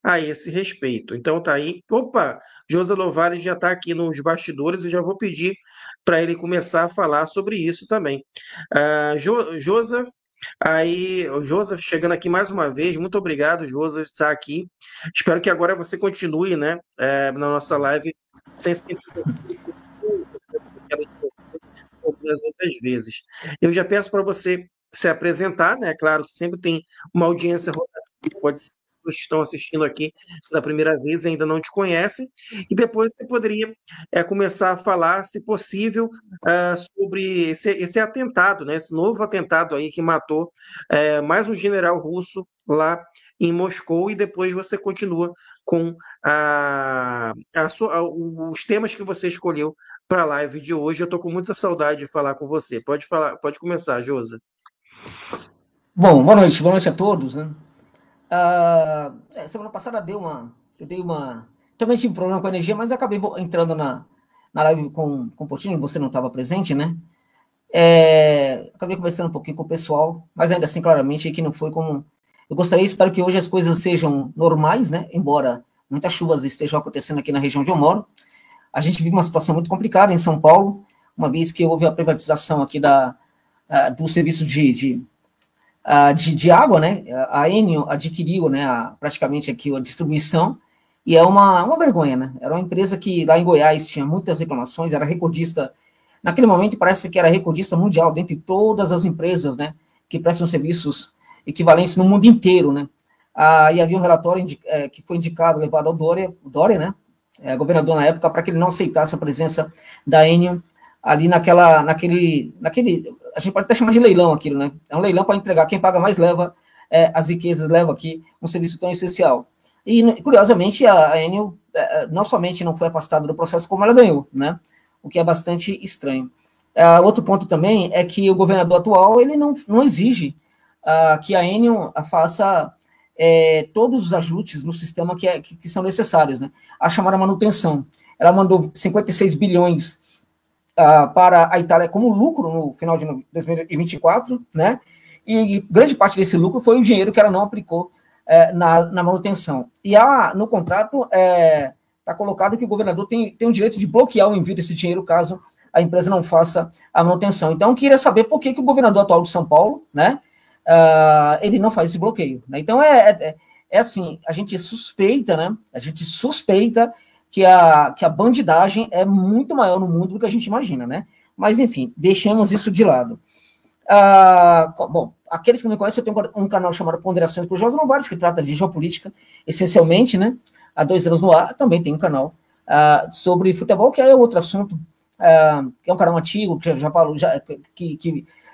a esse respeito. Então tá aí. Opa, Josa Lovares já está aqui nos bastidores e já vou pedir para ele começar a falar sobre isso também. Josa, aí, o Joseph chegando aqui mais uma vez, muito obrigado, Joseph, por estar aqui. Espero que agora você continue, né, na nossa live sem se como das outras vezes. Eu já peço para você se apresentar, né? Claro que sempre tem uma audiência rotativa, pode ser que que estão assistindo aqui pela primeira vez e ainda não te conhecem, e depois você poderia começar a falar, se possível, sobre esse atentado, né? Esse novo atentado aí que matou mais um general russo lá em Moscou, e depois você continua com os temas que você escolheu para a live de hoje. Eu estou com muita saudade de falar com você. Pode falar, pode começar, Josa. Bom, boa noite a todos, né? Semana passada eu dei uma, também tive problema com a energia, mas acabei entrando na live com o Potinho, você não estava presente, né? Acabei conversando um pouquinho com o pessoal, mas ainda assim, claramente, que não foi como eu gostaria. Espero que hoje as coisas sejam normais, né? Embora muitas chuvas estejam acontecendo aqui na região onde eu moro. A gente vive uma situação muito complicada em São Paulo, uma vez que houve a privatização aqui do serviço de água, né? A Enel adquiriu, né, praticamente aqui a distribuição, e é uma vergonha, né? Era uma empresa que lá em Goiás tinha muitas reclamações, era recordista, naquele momento parece que era recordista mundial, dentre todas as empresas, né, que prestam serviços equivalentes no mundo inteiro, né? E havia um relatório que foi indicado, levado ao Dória, né, governador na época, para que ele não aceitasse a presença da Enel ali naquele, a gente pode até chamar de leilão aquilo, né? É um leilão para entregar, quem paga mais leva as riquezas, leva aqui um serviço tão essencial. E, curiosamente, a Enel não somente não foi afastada do processo, como ela ganhou, né? O que é bastante estranho. Outro ponto também é que o governador atual, ele não exige que a Enel faça todos os ajustes no sistema que são necessários, né? A chamada manutenção. Ela mandou 56 bilhões para a Itália como lucro no final de 2024, né? E grande parte desse lucro foi o dinheiro que ela não aplicou na manutenção. E no contrato está colocado que o governador tem o direito de bloquear o envio desse dinheiro caso a empresa não faça a manutenção. Então, eu queria saber por que o governador atual de São Paulo, né, ele não faz esse bloqueio. Né? Então, assim, a gente suspeita, né? A gente suspeita que a bandidagem é muito maior no mundo do que a gente imagina, né? Mas, enfim, deixamos isso de lado. Bom, aqueles que não me conhecem, eu tenho um canal chamado Ponderações por Jogos Novares, que trata de geopolítica, essencialmente, né? Há 2 anos no ar, também tem um canal sobre futebol, que é outro assunto, que é um canal antigo, que já falo,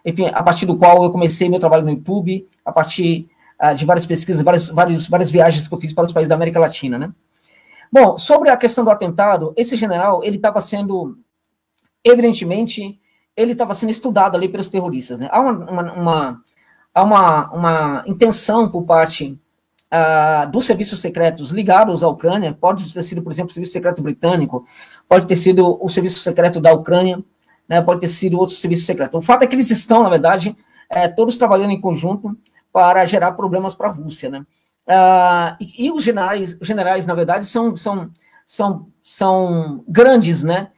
enfim, a partir do qual eu comecei meu trabalho no YouTube, a partir de várias pesquisas, várias viagens que eu fiz para os países da América Latina, né? Bom, sobre a questão do atentado, esse general, ele estava sendo, evidentemente, ele estava sendo estudado ali pelos terroristas, né? Há uma intenção por parte dos serviços secretos ligados à Ucrânia, pode ter sido, por exemplo, o serviço secreto britânico, pode ter sido o serviço secreto da Ucrânia, né? Pode ter sido outro serviço secreto. O fato é que eles estão, na verdade, todos trabalhando em conjunto para gerar problemas para a Rússia, né? E os generais, na verdade, são grandes, né?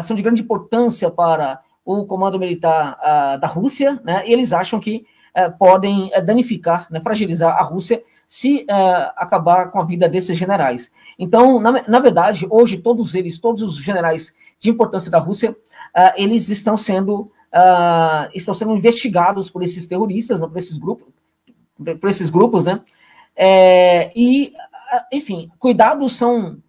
São de grande importância para o comando militar da Rússia, né? E eles acham que podem danificar, né, fragilizar a Rússia se acabar com a vida desses generais. Então, na verdade, hoje todos os generais de importância da Rússia, eles estão sendo investigados por esses terroristas, né, por esses grupos, né? Enfim, cuidados são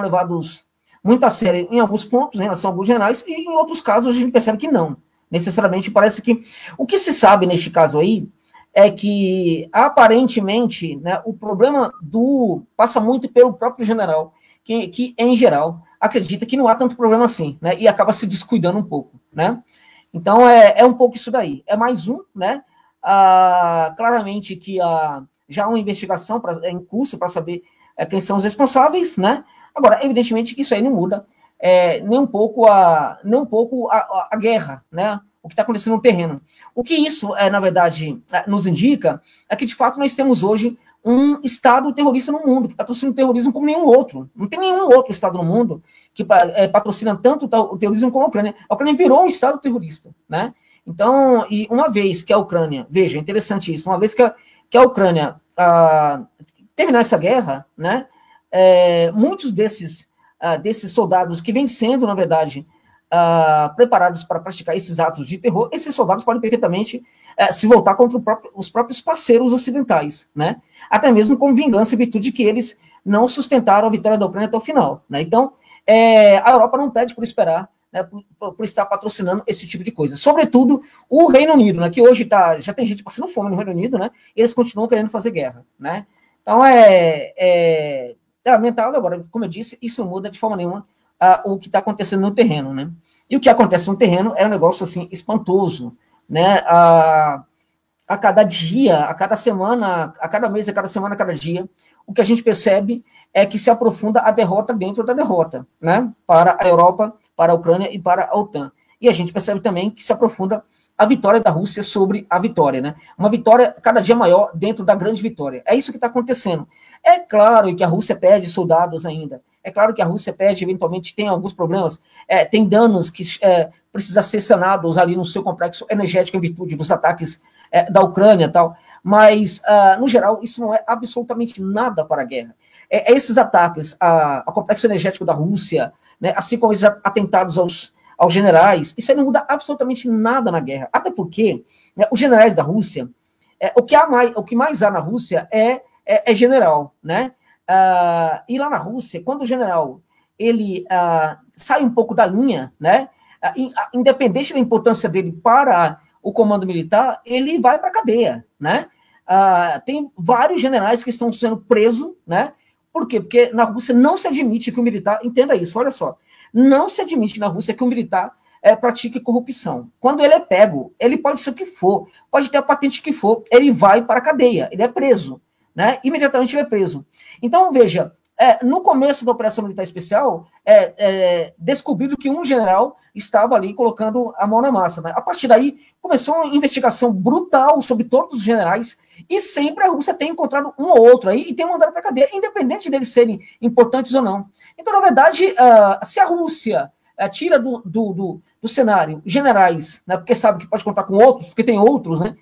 levados muito a sério em alguns pontos, em relação a alguns generais, e em outros casos a gente percebe que não. Necessariamente parece que. O que se sabe neste caso aí é que, aparentemente, né, o problema passa muito pelo próprio general, que em geral, acredita que não há tanto problema assim, né, e acaba se descuidando um pouco, né? Então, é um pouco isso daí. É mais um, né? Claramente que já há uma investigação em curso para saber quem são os responsáveis, né? Agora, evidentemente que isso aí não muda nem um pouco a guerra, né? O que está acontecendo no terreno. O que isso, na verdade, nos indica é que, de fato, nós temos hoje um Estado terrorista no mundo, que patrocina o terrorismo como nenhum outro. Não tem nenhum outro Estado no mundo que patrocina tanto o terrorismo como a Ucrânia. A Ucrânia virou um Estado terrorista, né? Então, e uma vez que a Ucrânia, veja, interessante isso, uma vez que a Ucrânia terminar essa guerra, né, muitos desses soldados que vêm sendo, na verdade, preparados para praticar esses atos de terror, esses soldados podem perfeitamente se voltar contra os próprios parceiros ocidentais, né? Até mesmo com vingança em virtude de que eles não sustentaram a vitória da Ucrânia até o final, né? Então, a Europa não pede por esperar, né, por estar patrocinando esse tipo de coisa. Sobretudo o Reino Unido, né, que hoje já tem gente passando fome no Reino Unido, né? Eles continuam querendo fazer guerra, né? Então, é lamentável. Agora, como eu disse, isso não muda de forma nenhuma o que está acontecendo no terreno, né? E o que acontece no terreno é um negócio, assim, espantoso, né? A cada dia, a cada semana, a cada mês, a cada semana, a cada dia, o que a gente percebe é que se aprofunda a derrota dentro da derrota, né? Para a Europa, para a Ucrânia e para a OTAN. E a gente percebe também que se aprofunda a vitória da Rússia sobre a vitória, né? Uma vitória cada dia maior dentro da grande vitória. É isso que está acontecendo. É claro que a Rússia perde soldados ainda. É claro que a Rússia perde, eventualmente, tem alguns problemas, tem danos que precisam ser sanados ali no seu complexo energético em virtude dos ataques da Ucrânia e tal. Mas, no geral, isso não é absolutamente nada para a guerra. Esses ataques ao complexo energético da Rússia, né, assim como esses atentados aos generais, isso aí não muda absolutamente nada na guerra. Até porque, né, os generais da Rússia, o que mais há na Rússia é general, né? E lá na Rússia, quando o general ele sai um pouco da linha, né? Independente da importância dele para o comando militar, ele vai para a cadeia, né? Tem vários generais que estão sendo presos, né? Por quê? Porque na Rússia não se admite que o militar, entenda isso, olha só, não se admite na Rússia que o militar pratique corrupção. Quando ele é pego, ele pode ser o que for, pode ter a patente que for, ele vai para a cadeia, ele é preso, né? Imediatamente ele é preso. Então, veja, no começo da Operação Militar Especial, descobriu que um general estava ali colocando a mão na massa, né? A partir daí, começou uma investigação brutal sobre todos os generais, e sempre a Rússia tem encontrado um ou outro aí e tem mandado para a cadeia, independente deles serem importantes ou não. Então, na verdade, se a Rússia tira do cenário generais, né, porque sabe que pode contar com outros, porque tem outros, né?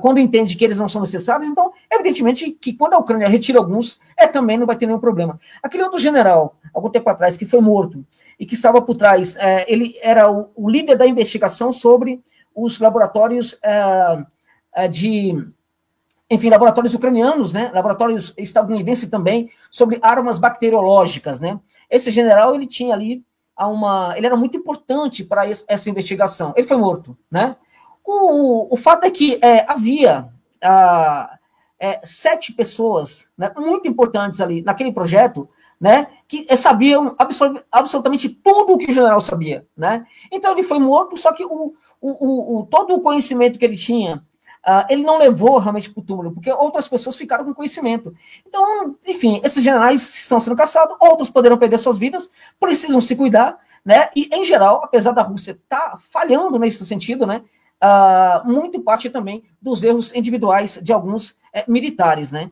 Quando entende que eles não são necessários, então, evidentemente, que quando a Ucrânia retira alguns, também não vai ter nenhum problema. Aquele outro general, algum tempo atrás, que foi morto, e que estava por trás, ele era o líder da investigação sobre os laboratórios laboratórios ucranianos, né, laboratórios estadunidenses também, sobre armas bacteriológicas, né. Esse general, ele tinha ali ele era muito importante para essa investigação. Ele foi morto, né. O fato é que havia 7 pessoas, né, muito importantes ali naquele projeto, né, que sabiam absolutamente tudo o que o general sabia, né. Então ele foi morto, só que todo o conhecimento que ele tinha, ele não levou realmente para o túmulo, porque outras pessoas ficaram com conhecimento. Então, enfim, esses generais estão sendo caçados, outros poderão perder suas vidas, precisam se cuidar, né, e em geral, apesar da Rússia estar falhando nesse sentido, né, muito parte também dos erros individuais de alguns militares, né.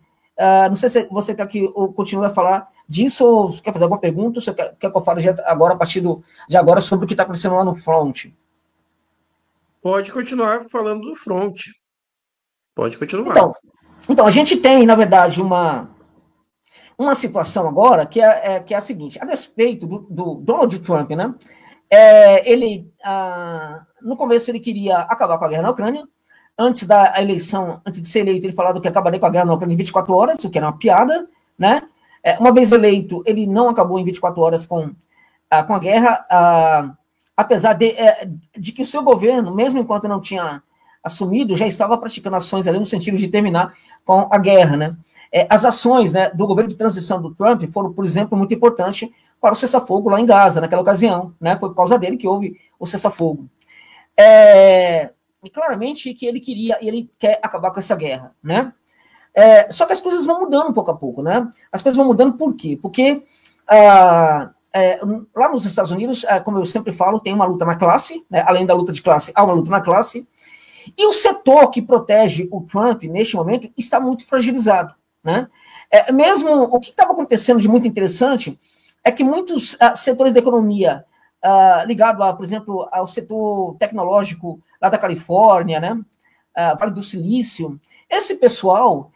Não sei se você quer que eu continue a falar disso, ou quer fazer alguma pergunta, ou você quer que eu fale agora, a partir de agora, sobre o que está acontecendo lá no front? Pode continuar falando do front. Pode continuar. Então, a gente tem, na verdade, uma situação agora que é a seguinte: a despeito do Donald Trump, né? Ele, no começo, ele queria acabar com a guerra na Ucrânia. Antes da eleição, antes de ser eleito, ele falava que acabaria com a guerra na Ucrânia em 24 horas, o que era uma piada, né? Uma vez eleito, ele não acabou em 24 horas com a guerra, apesar de que o seu governo, mesmo enquanto não tinha assumido, já estava praticando ações ali no sentido de terminar com a guerra, né? As ações, né, do governo de transição do Trump foram, por exemplo, muito importantes para o cessar-fogo lá em Gaza, naquela ocasião, né? Foi por causa dele que houve o cessar-fogo. E claramente que ele quer acabar com essa guerra, né? Só que as coisas vão mudando pouco a pouco, né? As coisas vão mudando por quê? Porque lá nos Estados Unidos, como eu sempre falo, tem uma luta na classe, né? Além da luta de classe, há uma luta na classe, e o setor que protege o Trump, neste momento, está muito fragilizado, né? Mesmo o que estava acontecendo de muito interessante é que muitos setores da economia ligado, por exemplo, ao setor tecnológico lá da Califórnia, né? Vale do Silício, esse pessoal,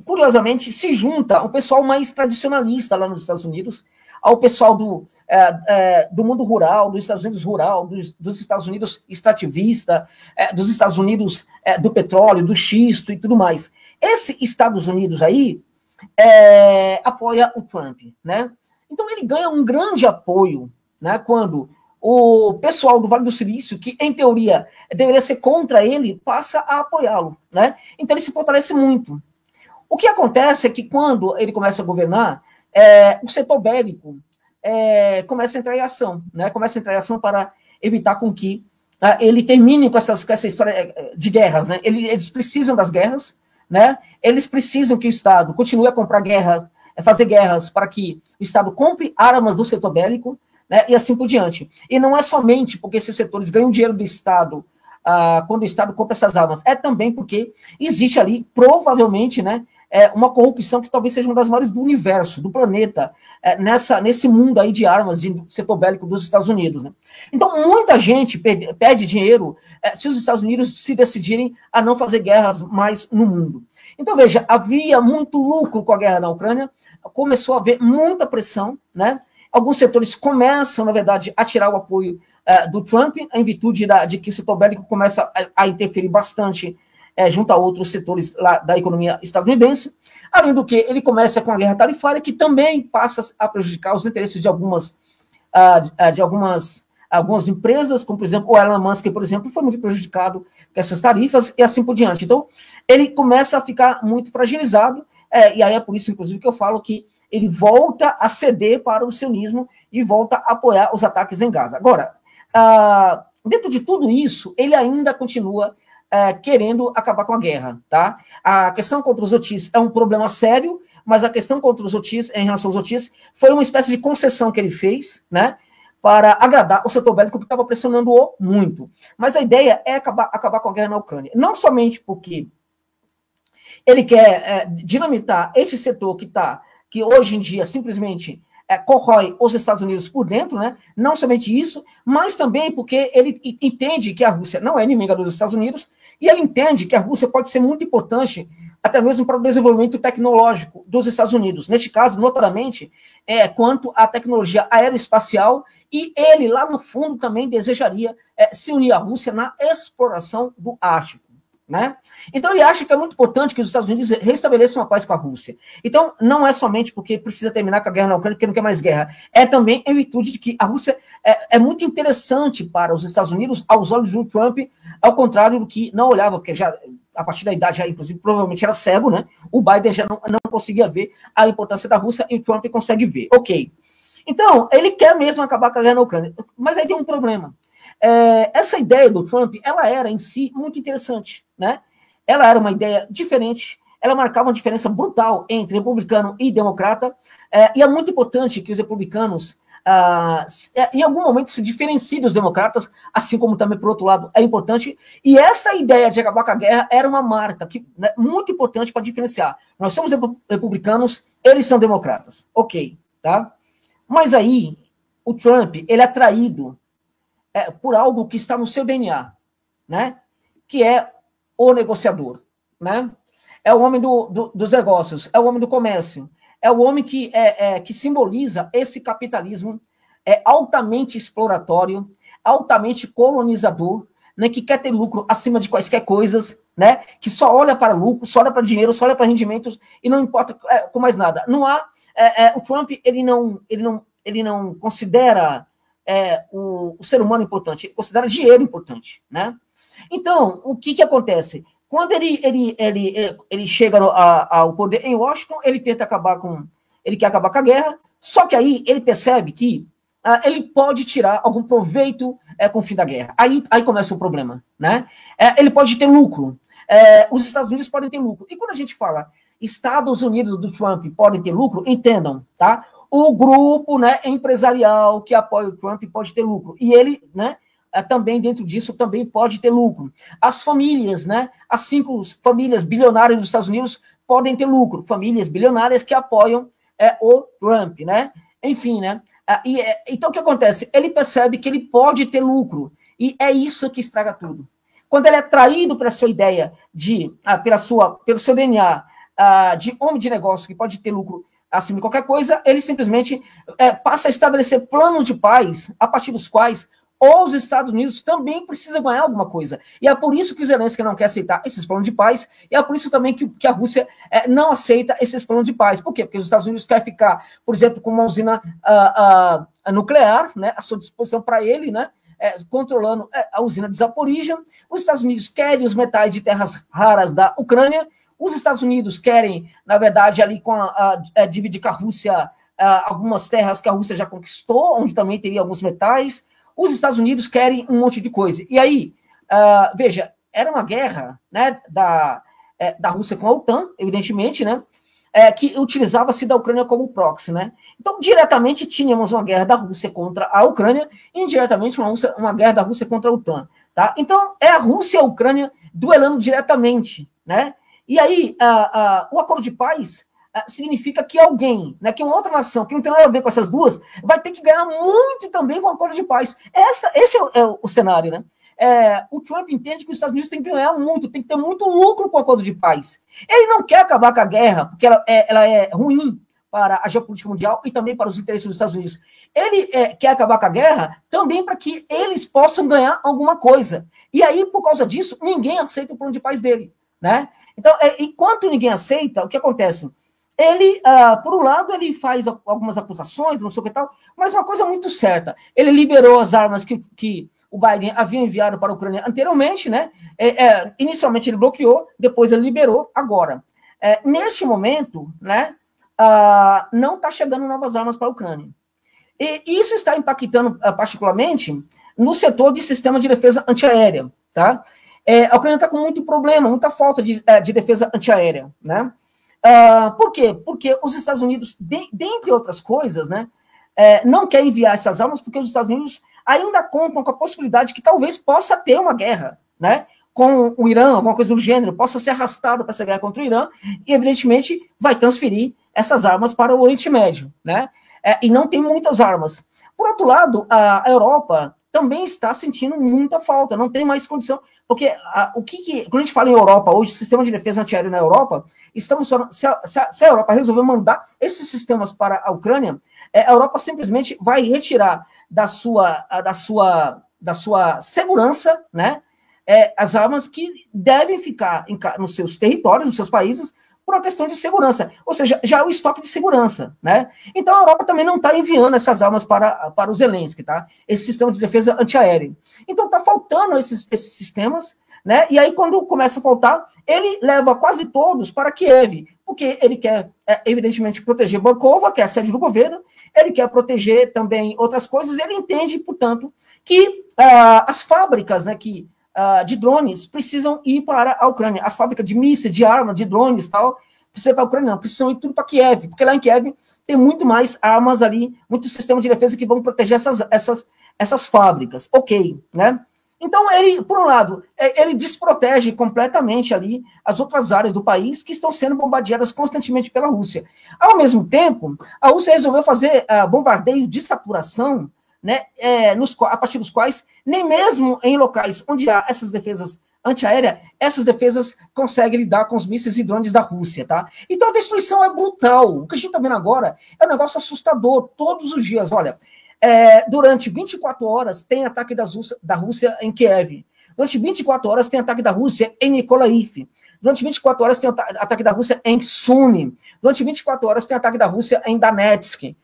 curiosamente, se junta ao pessoal mais tradicionalista lá nos Estados Unidos, ao pessoal do mundo rural, dos Estados Unidos rural, dos Estados Unidos extrativista, dos Estados Unidos do petróleo, do xisto e tudo mais. Esse Estados Unidos aí apoia o Trump, né? Então ele ganha um grande apoio, né, quando o pessoal do Vale do Silício, que em teoria deveria ser contra ele, passa a apoiá-lo, né? Então ele se fortalece muito. O que acontece é que quando ele começa a governar, o setor bélico começa a entrar em ação, né? Começa a entrar em ação para evitar com que ele termine com essa história de guerras, né? Eles precisam das guerras, né? Eles precisam que o Estado continue a comprar guerras, fazer guerras para que o Estado compre armas do setor bélico, né, e assim por diante. E não é somente porque esses setores ganham dinheiro do Estado quando o Estado compra essas armas, é também porque existe ali, provavelmente, né, uma corrupção que talvez seja uma das maiores do universo, do planeta, nesse mundo aí de armas, de setor bélico dos Estados Unidos. Né? Então, muita gente pede dinheiro se os Estados Unidos se decidirem a não fazer guerras mais no mundo. Então, veja, havia muito lucro com a guerra na Ucrânia, começou a haver muita pressão, né? Alguns setores começam, na verdade, a tirar o apoio do Trump, em virtude de que o setor bélico começa a interferir bastante junto a outros setores lá da economia estadunidense. Além do que, ele começa com a guerra tarifária, que também passa a prejudicar os interesses de algumas empresas, como, por exemplo, o Elon Musk, por exemplo, foi muito prejudicado com essas tarifas e assim por diante. Então, ele começa a ficar muito fragilizado, e aí é por isso, inclusive, que eu falo que ele volta a ceder para o sionismo e volta a apoiar os ataques em Gaza. Agora, dentro de tudo isso, ele ainda continua querendo acabar com a guerra, tá? A questão contra os Houthis é um problema sério, mas a questão contra os Houthis, em relação aos Houthis, foi uma espécie de concessão que ele fez, né? Para agradar o setor bélico que estava pressionando-o muito. Mas a ideia é acabar com a guerra na Ucrânia. Não somente porque ele quer dinamitar este setor que hoje em dia simplesmente corrói os Estados Unidos por dentro, né? Não somente isso, mas também porque ele entende que a Rússia não é inimiga dos Estados Unidos e ele entende que a Rússia pode ser muito importante até mesmo para o desenvolvimento tecnológico dos Estados Unidos. Neste caso, notadamente, quanto à tecnologia aeroespacial, e ele, lá no fundo, também desejaria se unir à Rússia na exploração do Ártico. Né? Então ele acha que é muito importante que os Estados Unidos restabeleçam a paz com a Rússia. Então não é somente porque precisa terminar com a guerra na Ucrânia, porque não quer mais guerra, é também em virtude de que a Rússia é muito interessante para os Estados Unidos aos olhos do Trump, ao contrário do que não olhava, porque já a partir da idade, já, inclusive, provavelmente era cego, né? O Biden já não conseguia ver a importância da Rússia e o Trump consegue ver. Ok. Então, ele quer mesmo acabar com a guerra na Ucrânia, mas aí tem um problema. Essa ideia do Trump, ela era em si muito interessante, né? Ela era uma ideia diferente, ela marcava uma diferença brutal entre republicano e democrata, e é muito importante que os republicanos, em algum momento, se diferenciem dos democratas, assim como também, por outro lado, é importante, e essa ideia de acabar com a guerra era uma marca né, muito importante para diferenciar. Nós somos republicanos, eles são democratas, ok, tá? Mas aí, o Trump, ele é atraído por algo que está no seu DNA, né? Que é o negociador, né? É o homem dos negócios, é o homem do comércio, é o homem que simboliza esse capitalismo altamente exploratório, altamente colonizador, né? Que quer ter lucro acima de quaisquer coisas, né? Que só olha para lucro, só olha para dinheiro, só olha para rendimentos e não importa com mais nada. Não há o Trump, ele não considera o ser humano importante, ele considera dinheiro importante, né? Então, o que acontece? Quando ele chega ao poder em Washington, ele quer acabar com a guerra, só que aí ele percebe que ele pode tirar algum proveito com o fim da guerra. Aí começa o problema, né? Ele pode ter lucro. Os Estados Unidos podem ter lucro. E quando a gente fala Estados Unidos do Trump podem ter lucro, entendam, tá? O grupo, né, empresarial que apoia o Trump pode ter lucro. E ele, né, também dentro disso também pode ter lucro. As famílias, né, as 5 famílias bilionárias dos Estados Unidos podem ter lucro, famílias bilionárias que apoiam o Trump, né? Enfim, né? Então, o que acontece? Ele percebe que ele pode ter lucro, e é isso que estraga tudo. Quando ele é traído pela sua ideia, pelo seu DNA, de homem de negócio que pode ter lucro acima de qualquer coisa, ele simplesmente passa a estabelecer planos de paz, a partir dos quais os Estados Unidos também precisam ganhar alguma coisa. E é por isso que o Zelensky não quer aceitar esses planos de paz, e é por isso também que a Rússia não aceita esses planos de paz. Por quê? Porque os Estados Unidos querem ficar, por exemplo, com uma usina nuclear, né, à sua disposição para ele, né, controlando a usina de Zaporizhia. Os Estados Unidos querem os metais de terras raras da Ucrânia. Os Estados Unidos querem, na verdade, ali dividir com a Rússia algumas terras que a Rússia já conquistou, onde também teria alguns metais. Os Estados Unidos querem um monte de coisa. E aí, veja, era uma guerra, né, da Rússia com a OTAN, evidentemente, né, que utilizava-se da Ucrânia como proxy, né? Então, diretamente, tínhamos uma guerra da Rússia contra a Ucrânia, e indiretamente uma guerra da Rússia contra a OTAN, tá? Então, é a Rússia e a Ucrânia duelando diretamente, né? E aí, o acordo de paz significa que alguém, né, que uma outra nação, que não tem nada a ver com essas duas, vai ter que ganhar muito também com o acordo de paz. Esse é o cenário, né? O Trump entende que os Estados Unidos têm que ganhar muito, tem que ter muito lucro com o acordo de paz. Ele não quer acabar com a guerra, porque ela é ruim para a geopolítica mundial e também para os interesses dos Estados Unidos. Ele quer acabar com a guerra também para que eles possam ganhar alguma coisa. E aí, por causa disso, ninguém aceita o plano de paz dele, né? Então, enquanto ninguém aceita, o que acontece? Ele, por um lado, ele faz algumas acusações, não sei o que tal, mas uma coisa muito certa, ele liberou as armas que o Biden havia enviado para a Ucrânia anteriormente, né? Inicialmente ele bloqueou, depois ele liberou. Agora, neste momento, né, não está chegando novas armas para a Ucrânia. E isso está impactando particularmente no setor de sistema de defesa antiaérea, tá? A Ucrânia está com muito problema, muita falta de defesa antiaérea, né? Por quê? Porque os Estados Unidos, dentre outras coisas, né, não quer enviar essas armas porque os Estados Unidos ainda contam com a possibilidade que talvez possa ter uma guerra, né, com o Irã, alguma coisa do gênero, possa ser arrastado para essa guerra contra o Irã, e evidentemente vai transferir essas armas para o Oriente Médio, né, e não tem muitas armas. Por outro lado, a Europa também está sentindo muita falta, não tem mais condição, porque quando a gente fala em Europa hoje, sistema de defesa antiaéreo na Europa, se a Europa resolver mandar esses sistemas para a Ucrânia, a Europa simplesmente vai retirar da sua segurança, né, as armas que devem ficar nos seus territórios, nos seus países, por uma questão de segurança, ou seja, já é o estoque de segurança, né? Então a Europa também não está enviando essas armas para o Zelensky, tá? Esse sistema de defesa antiaéreo. Então está faltando esses sistemas, né? E aí quando começa a faltar, ele leva quase todos para Kiev, porque ele quer, evidentemente, proteger Bankova, que é a sede do governo, ele quer proteger também outras coisas, ele entende, portanto, que as fábricas, né, de drones precisam ir para a Ucrânia. As fábricas de mísseis, de armas, de drones e tal, precisam ir para a Ucrânia, não, precisam ir tudo para Kiev, porque lá em Kiev tem muito mais armas ali, muito sistema de defesa que vão proteger essas fábricas. Ok, né? Então, ele, por um lado, ele desprotege completamente ali as outras áreas do país que estão sendo bombardeadas constantemente pela Rússia. Ao mesmo tempo, a Rússia resolveu fazer bombardeio de saturação, né, a partir dos quais, nem mesmo em locais onde há essas defesas antiaéreas, essas defesas conseguem lidar com os mísseis e drones da Rússia, tá? Então a destruição é brutal. O que a gente está vendo agora é um negócio assustador, todos os dias. Olha, durante 24 horas tem ataque da Rússia em Kiev. Durante 24 horas tem ataque da Rússia em Mykolaiv. Durante 24 horas tem ataque da Rússia em Sumy. Durante 24 horas tem ataque da Rússia em Donetsk.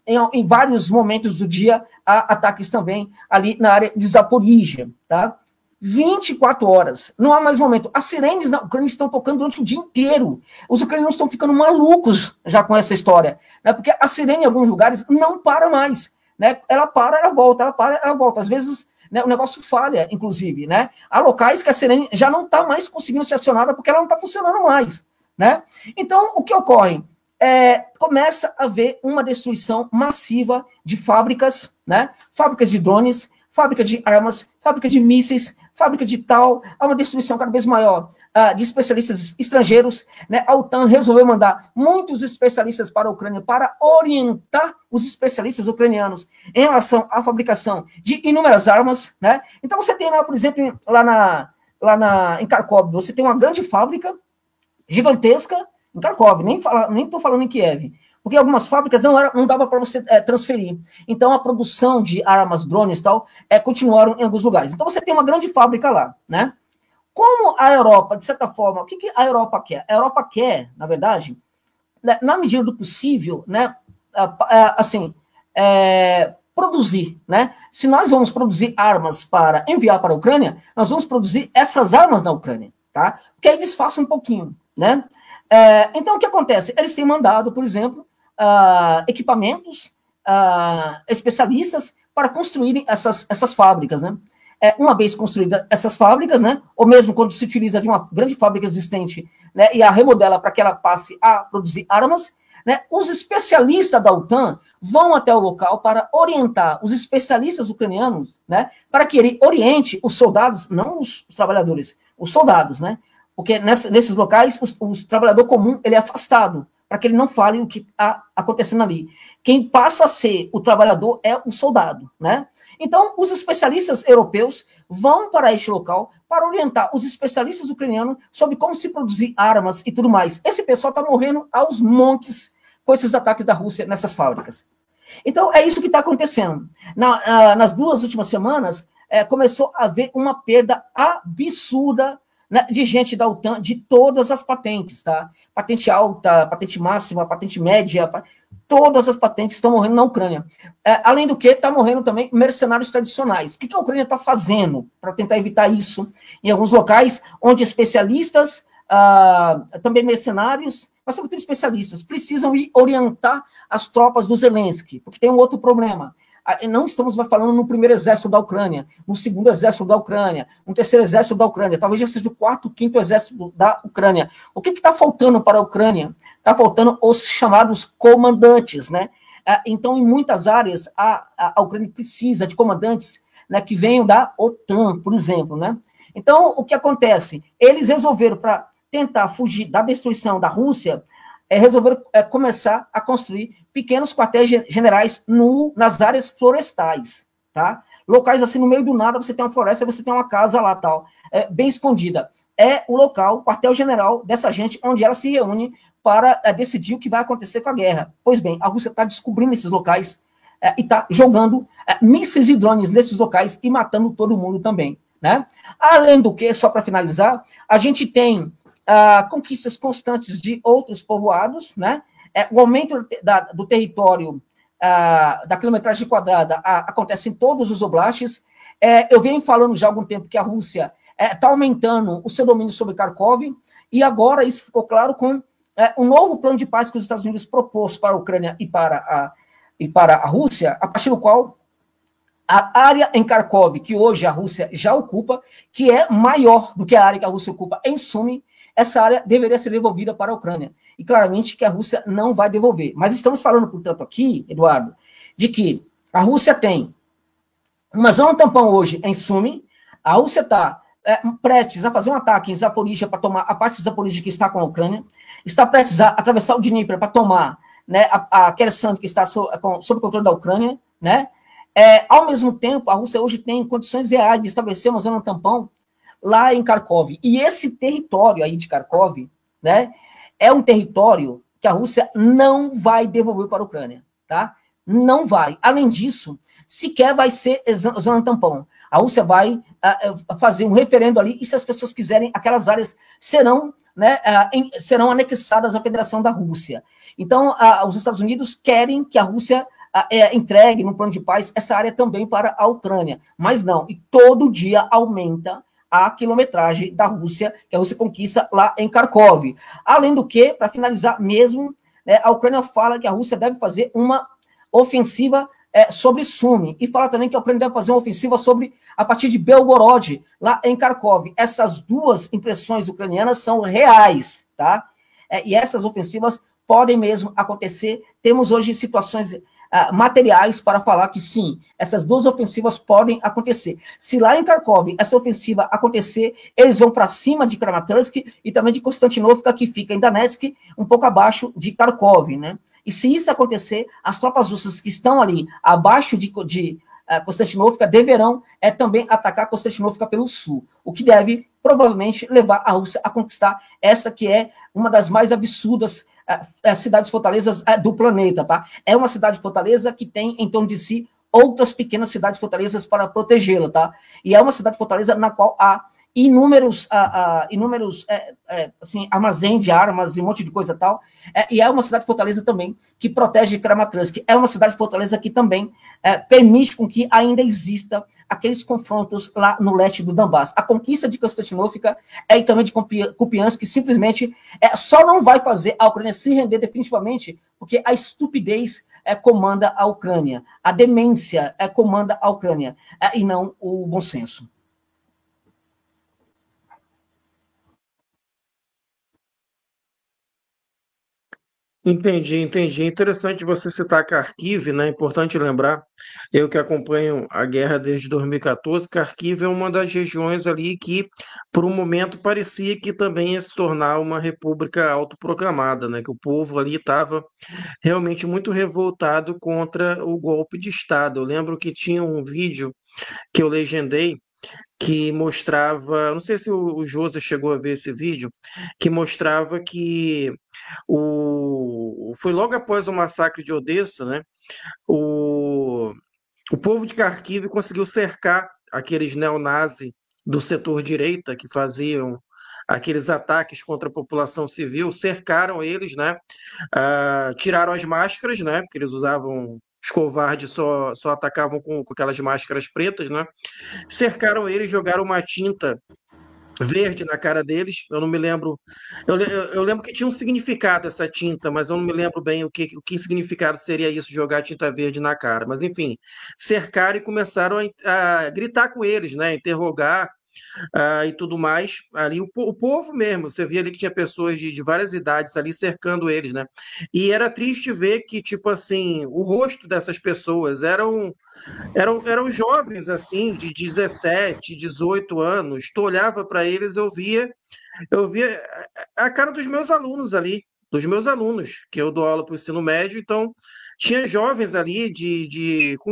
Em vários momentos do dia, há ataques também ali na área de Zaporizhia, tá? 24 horas, não há mais momento. As sirenes na Ucrânia estão tocando durante o dia inteiro. Os ucranianos estão ficando malucos já com essa história, né? Porque a sirene em alguns lugares não para mais, né? Ela para, ela volta, ela para, ela volta. Às vezes, né, o negócio falha, inclusive, né? Há locais que a sirene já não está mais conseguindo ser acionada porque ela não está funcionando mais, né? Então, o que ocorre? Começa a haver uma destruição massiva de fábricas, né? Fábricas de drones, fábrica de armas, fábrica de mísseis, fábrica de tal, há uma destruição cada vez maior de especialistas estrangeiros, né, a OTAN resolveu mandar muitos especialistas para a Ucrânia para orientar os especialistas ucranianos em relação à fabricação de inúmeras armas, né? Então você tem lá, por exemplo, em Kharkov, você tem uma grande fábrica gigantesca em Kharkov, nem estou falando em Kiev, porque algumas fábricas não dava para você transferir. Então a produção de armas, drones e tal, continuaram em alguns lugares. Então você tem uma grande fábrica lá, né? Como a Europa, de certa forma, o que a Europa quer? A Europa quer, na verdade, na medida do possível, né, produzir, né? Se nós vamos produzir armas para enviar para a Ucrânia, nós vamos produzir essas armas na Ucrânia, tá? Porque aí disfarça um pouquinho, né? Então, o que acontece? Eles têm mandado, por exemplo, equipamentos, especialistas para construírem essas fábricas, né? Uma vez construídas essas fábricas, né, ou mesmo quando se utiliza de uma grande fábrica existente, né, e a remodela para que ela passe a produzir armas, né, os especialistas da OTAN vão até o local para orientar os especialistas ucranianos, né, para que ele oriente os soldados, não os trabalhadores, os soldados, né, porque nesses locais o trabalhador comum ele é afastado, para que ele não fale o que está acontecendo ali. Quem passa a ser o trabalhador é o soldado, né? Então, os especialistas europeus vão para este local para orientar os especialistas ucranianos sobre como se produzir armas e tudo mais. Esse pessoal está morrendo aos montes com esses ataques da Rússia nessas fábricas. Então, é isso que está acontecendo. Nas 2 últimas semanas, começou a haver uma perda absurda, né, de gente da OTAN, de todas as patentes, tá? Patente alta, patente máxima, patente média, todas as patentes estão morrendo na Ucrânia. Além do que, está morrendo também mercenários tradicionais. O que a Ucrânia está fazendo para tentar evitar isso? Em alguns locais, onde especialistas, também mercenários, mas sobretudo especialistas, precisam ir orientar as tropas do Zelensky, porque tem um outro problema. Não estamos falando no primeiro exército da Ucrânia, no segundo exército da Ucrânia, no terceiro exército da Ucrânia, talvez já seja o 4º, 5º exército da Ucrânia. O que está faltando para a Ucrânia? Está faltando os chamados comandantes, né? Então, em muitas áreas, a Ucrânia precisa de comandantes, né, que venham da OTAN, por exemplo, né? Então, o que acontece? Eles resolveram, para tentar fugir da destruição da Rússia, resolveram começar a construir pequenos quartéis generais nas áreas florestais, tá? Locais assim, no meio do nada, você tem uma floresta, você tem uma casa lá, tal, bem escondida. É o local, o quartel-general dessa gente, onde ela se reúne para decidir o que vai acontecer com a guerra. Pois bem, a Rússia está descobrindo esses locais e está jogando mísseis e drones nesses locais e matando todo mundo também, né? Além do que, só para finalizar, a gente tem conquistas constantes de outros povoados, né? O aumento do território, da quilometragem quadrada, acontece em todos os oblastes. Eu venho falando já há algum tempo que a Rússia está aumentando o seu domínio sobre Kharkov, e agora isso ficou claro com um novo plano de paz que os Estados Unidos propôs para a Ucrânia e para a Rússia, a partir do qual a área em Kharkov, que hoje a Rússia já ocupa, que é maior do que a área que a Rússia ocupa em Sumi, essa área deveria ser devolvida para a Ucrânia. E claramente que a Rússia não vai devolver. Mas estamos falando, portanto, aqui, Eduardo, de que a Rússia tem uma zona tampão hoje em Sumi, a Rússia está prestes a fazer um ataque em Zaporizhia para tomar a parte de Zaporizhia que está com a Ucrânia, está prestes a atravessar o Dnieper para tomar, né, a Kherson, que está sob o controle da Ucrânia, né? Ao mesmo tempo, a Rússia hoje tem condições reais de estabelecer uma zona tampão lá em Kharkov. E esse território aí de Kharkov, né, é um território que a Rússia não vai devolver para a Ucrânia, tá? Não vai. Além disso, sequer vai ser zona tampão. A Rússia vai fazer um referendo ali, e se as pessoas quiserem, aquelas áreas serão, né, serão anexadas à Federação da Rússia. Então, os Estados Unidos querem que a Rússia entregue, no plano de paz, essa área também para a Ucrânia. Mas não, e todo dia aumenta a quilometragem da Rússia, que a Rússia conquista lá em Kharkov. Além do que, para finalizar mesmo, a Ucrânia fala que a Rússia deve fazer uma ofensiva sobre Sumi, e fala também que a Ucrânia deve fazer uma ofensiva a partir de Belgorod, lá em Kharkov. Essas duas impressões ucranianas são reais, tá? E essas ofensivas podem mesmo acontecer. Temos hoje situações materiais para falar que sim, essas duas ofensivas podem acontecer. Se lá em Kharkov essa ofensiva acontecer, eles vão para cima de Kramatorsk e também de Konstantinovka, que fica em Donetsk, um pouco abaixo de Kharkov, né? E se isso acontecer, as tropas russas que estão ali abaixo de Konstantinovka deverão também atacar Konstantinovka pelo sul, o que deve provavelmente levar a Rússia a conquistar essa que é uma das mais absurdas cidades-fortalezas do planeta, tá? É uma cidade-fortaleza que tem em torno de si outras pequenas cidades-fortalezas para protegê-la, tá? E é uma cidade-fortaleza na qual há inúmeros assim, armazém de armas e um monte de coisa tal, e é uma cidade-fortaleza também que protege Kramatorsk, é uma cidade-fortaleza que também permite com que ainda exista aqueles confrontos lá no leste do Donbass. A conquista de Konstantinovka e também de Kupiansk simplesmente só não vai fazer a Ucrânia se render definitivamente porque a estupidez comanda a Ucrânia, a demência comanda a Ucrânia, e não o bom senso. Entendi, entendi. Interessante você citar Kharkiv, né? Importante lembrar, eu que acompanho a guerra desde 2014, Kharkiv é uma das regiões ali que, por um momento, parecia que também ia se tornar uma república autoproclamada, né? Que o povo ali estava realmente muito revoltado contra o golpe de Estado. Eu lembro que tinha um vídeo que eu legendei que mostrava, não sei se o Josa chegou a ver esse vídeo, que mostrava que foi logo após o massacre de Odessa, né? O, o povo de Kharkiv conseguiu cercar aqueles neonazis do setor direita que faziam aqueles ataques contra a população civil, cercaram eles, né? Tiraram as máscaras, né? Porque eles usavam os covardes só atacavam com aquelas máscaras pretas, né? Cercaram eles, jogaram uma tinta verde na cara deles. Eu não me lembro. Eu lembro que tinha um significado essa tinta, mas eu não me lembro bem o que significado seria isso, jogar tinta verde na cara. Mas enfim, cercaram e começaram a gritar com eles, né? Interrogar. E tudo mais, ali o povo mesmo, você via ali que tinha pessoas de várias idades ali cercando eles, né? E era triste ver que, tipo assim, o rosto dessas pessoas eram jovens, assim, de 17, 18 anos. Tu olhava para eles, eu via a cara dos meus alunos ali, dos meus alunos, que eu dou aula para o ensino médio, então tinha jovens ali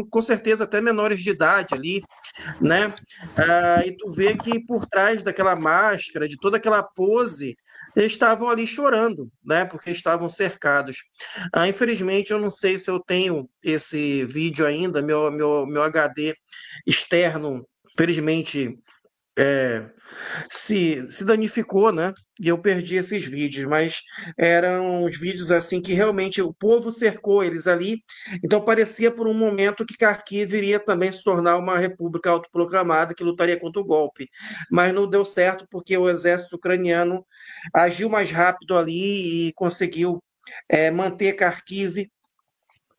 com certeza até menores de idade ali, né? E tu vê que por trás daquela máscara, de toda aquela pose, eles estavam ali chorando, né? Porque estavam cercados. Infelizmente, eu não sei se eu tenho esse vídeo ainda, meu HD externo, felizmente, é, se danificou, né? E eu perdi esses vídeos, mas eram os vídeos assim que realmente o povo cercou eles ali, então parecia por um momento que Kharkiv iria também se tornar uma república autoproclamada que lutaria contra o golpe, mas não deu certo porque o exército ucraniano agiu mais rápido ali e conseguiu manter Kharkiv,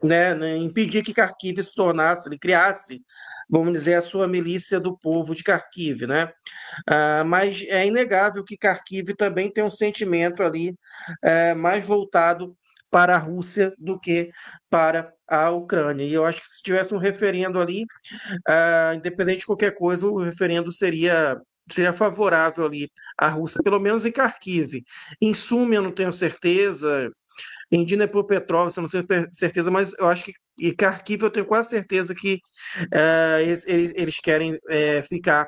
né, impedir que Kharkiv se tornasse, ele criasse, vamos dizer, a sua milícia do povo de Kharkiv, né? Mas é inegável que Kharkiv também tem um sentimento ali mais voltado para a Rússia do que para a Ucrânia. E eu acho que se tivesse um referendo ali, independente de qualquer coisa, o referendo seria favorável ali à Rússia, pelo menos em Kharkiv. Em Sumi eu não tenho certeza, em Dnipropetrovsk eu não tenho certeza, mas eu acho que em Kharkiv eu tenho quase certeza que eles querem ficar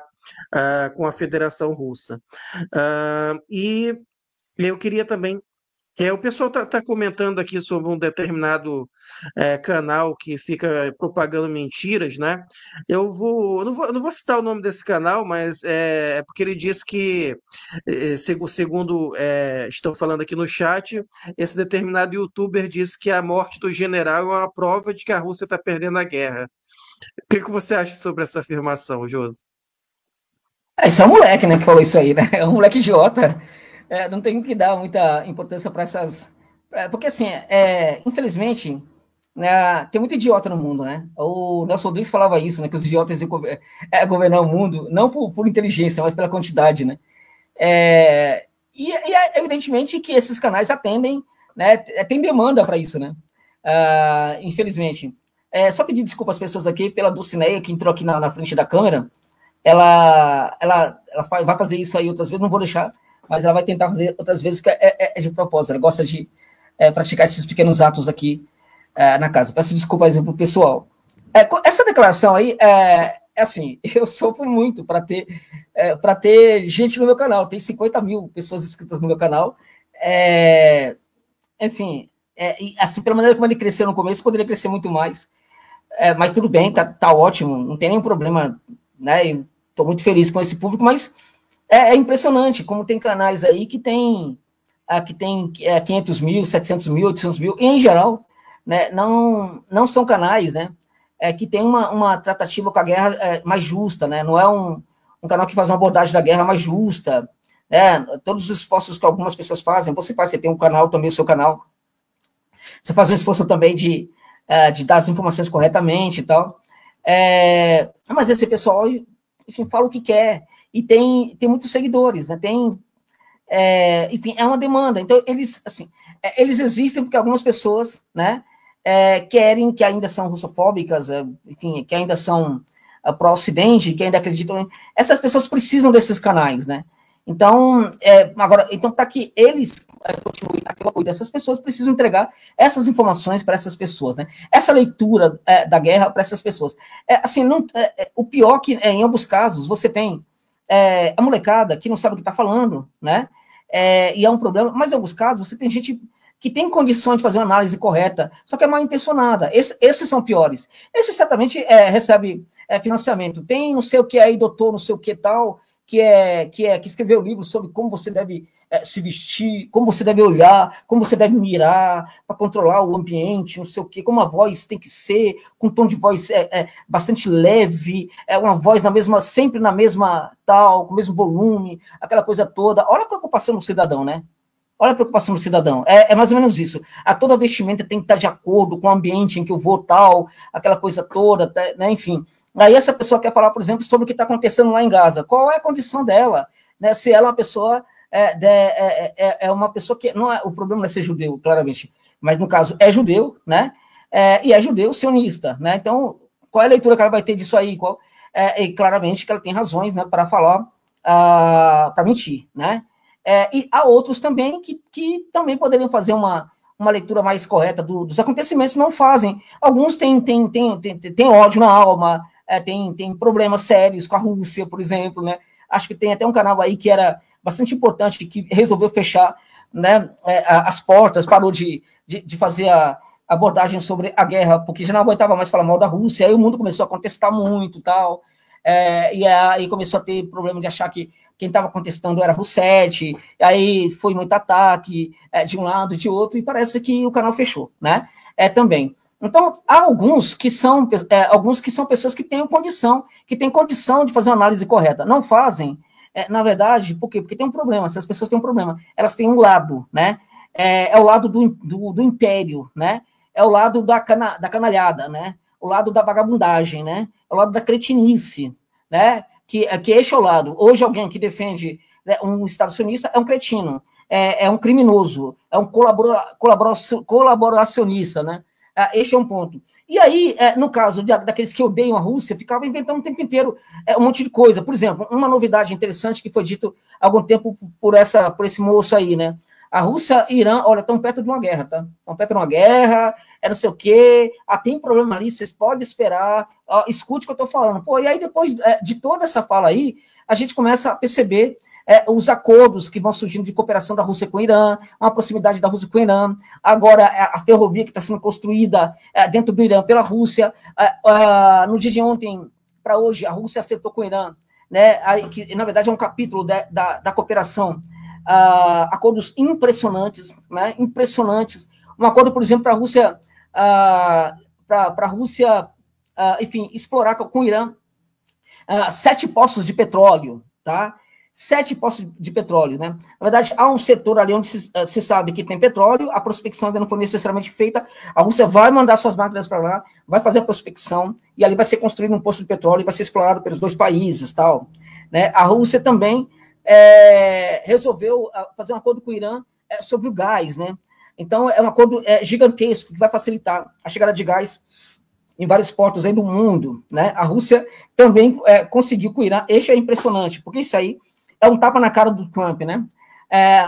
com a Federação Russa. E eu queria também. O pessoal está comentando aqui sobre um determinado canal que fica propagando mentiras, né? Eu não vou citar o nome desse canal, mas é porque ele disse que, segundo estão falando aqui no chat, esse determinado youtuber disse que a morte do general é uma prova de que a Rússia está perdendo a guerra. O que você acha sobre essa afirmação, Josi? Esse é um moleque, né, que falou isso aí, né? É um moleque idiota. Não tem que dar muita importância para essas. Porque, assim, infelizmente, né, tem muito idiota no mundo, né? O Nelson Rodrigues falava isso, né? Que os idiotas iam governar o mundo, não por inteligência, mas pela quantidade, né? E é evidentemente que esses canais atendem, né? Tem demanda para isso, né? Infelizmente. Só pedir desculpa às pessoas aqui pela Dulcineia, que entrou aqui na frente da câmera. Ela vai fazer isso aí outras vezes, não vou deixar, mas ela vai tentar fazer outras vezes, que é de propósito. Ela gosta de praticar esses pequenos atos aqui na casa. Peço desculpas para o pessoal. Essa declaração aí assim, eu sofro muito para ter gente no meu canal. Tem 50 mil pessoas inscritas no meu canal. Assim, pela maneira como ele cresceu no começo, poderia crescer muito mais. Mas tudo bem, tá ótimo, não tem nenhum problema, né? Estou muito feliz com esse público, mas é impressionante como tem canais aí que tem 500 mil, 700 mil, 800 mil, e em geral, né, não são canais, né, que tem uma tratativa com a guerra mais justa, né, não é um canal que faz uma abordagem da guerra mais justa, né, todos os esforços que algumas pessoas fazem, você tem um canal também, o seu canal, você faz um esforço também de dar as informações corretamente e tal, mas esse pessoal, enfim, fala o que quer, e tem muitos seguidores, né, enfim, é uma demanda. Então, eles existem porque algumas pessoas, né, querem, que ainda são russofóbicas, enfim, que ainda são pró-Ocidente, que ainda acreditam. Essas pessoas precisam desses canais, né? Então, para que eles continuem aquele apoio dessas pessoas, precisam entregar essas informações para essas pessoas, né? Essa leitura da guerra para essas pessoas. O pior que, em ambos casos, você tem a molecada que não sabe o que está falando, né? E é um problema, mas em alguns casos você tem gente que tem condições de fazer uma análise correta, só que é mal intencionada. Esses são piores. Esse certamente recebe financiamento. Tem não sei o que aí, doutor, não sei o que tal, que escreveu livros sobre como você deve se vestir, como você deve olhar, como você deve mirar para controlar o ambiente, não sei o que, como a voz tem que ser, com um tom de voz bastante leve, uma voz sempre na mesma tal, com o mesmo volume, aquela coisa toda. Olha a preocupação do cidadão, né? Olha a preocupação do cidadão. É mais ou menos isso. A toda vestimenta tem que estar de acordo com o ambiente em que eu vou, tal, aquela coisa toda, né? Enfim. Aí essa pessoa quer falar, por exemplo, sobre o que está acontecendo lá em Gaza. Qual é a condição dela? Né? Se ela é uma pessoa uma pessoa que não é, o problema não é ser judeu, claramente, mas no caso é judeu, né? E é judeu sionista, né? Então, qual é a leitura que ela vai ter disso aí? E claramente que ela tem razões, né, para falar, para mentir, né? E há outros também que também poderiam fazer uma leitura mais correta dos acontecimentos, não fazem. Alguns têm ódio na alma, tem problemas sérios com a Rússia, por exemplo, né? Acho que tem até um canal aí que era bastante importante, que resolveu fechar, né, as portas, parou de fazer a abordagem sobre a guerra, porque já não aguentava mais falar mal da Rússia, aí o mundo começou a contestar muito, tal, e aí começou a ter problema de achar que quem estava contestando era Rousseff, aí foi muito ataque de um lado e de outro, e parece que o canal fechou, né, também. Então, há alguns que são pessoas que têm condição de fazer uma análise correta, não fazem. Na verdade, por quê? Porque tem um problema, essas pessoas têm um problema, elas têm um lado, né? É o lado do império, né? É o lado da canalhada, né? O lado da vagabundagem, né? É o lado da cretinice, né? Que este é o lado. Hoje alguém que defende, né, um Estado sionista é um cretino, é um criminoso, é um colaboracionista, né? Este é um ponto. E aí, no caso daqueles que odeiam a Rússia, ficava inventando o tempo inteiro um monte de coisa. Por exemplo, uma novidade interessante que foi dito há algum tempo por esse moço aí, né? A Rússia e Irã, olha, estão perto de uma guerra, tá? Estão perto de uma guerra, não sei o quê, tem problema ali, vocês podem esperar, escute o que eu estou falando. Pô, e aí depois de toda essa fala aí, a gente começa a perceber os acordos que vão surgindo de cooperação da Rússia com o Irã, uma proximidade da Rússia com o Irã, agora a ferrovia que está sendo construída dentro do Irã pela Rússia. No dia de ontem para hoje, a Rússia acertou com o Irã, né, que na verdade é um capítulo da cooperação, acordos impressionantes, né, impressionantes. Um acordo, por exemplo, para a Rússia, enfim, explorar com o Irã 7 poços de petróleo, tá? 7 poços de petróleo, né? Na verdade, há um setor ali onde se sabe que tem petróleo, a prospecção ainda não foi necessariamente feita, a Rússia vai mandar suas máquinas para lá, vai fazer a prospecção, e ali vai ser construído um poço de petróleo e vai ser explorado pelos 2 países, tal, né? A Rússia também resolveu fazer um acordo com o Irã sobre o gás, né? Então, é um acordo gigantesco, que vai facilitar a chegada de gás em vários portos aí do mundo, né? A Rússia também conseguiu com o Irã. Isso é impressionante, porque isso aí é um tapa na cara do Trump, né?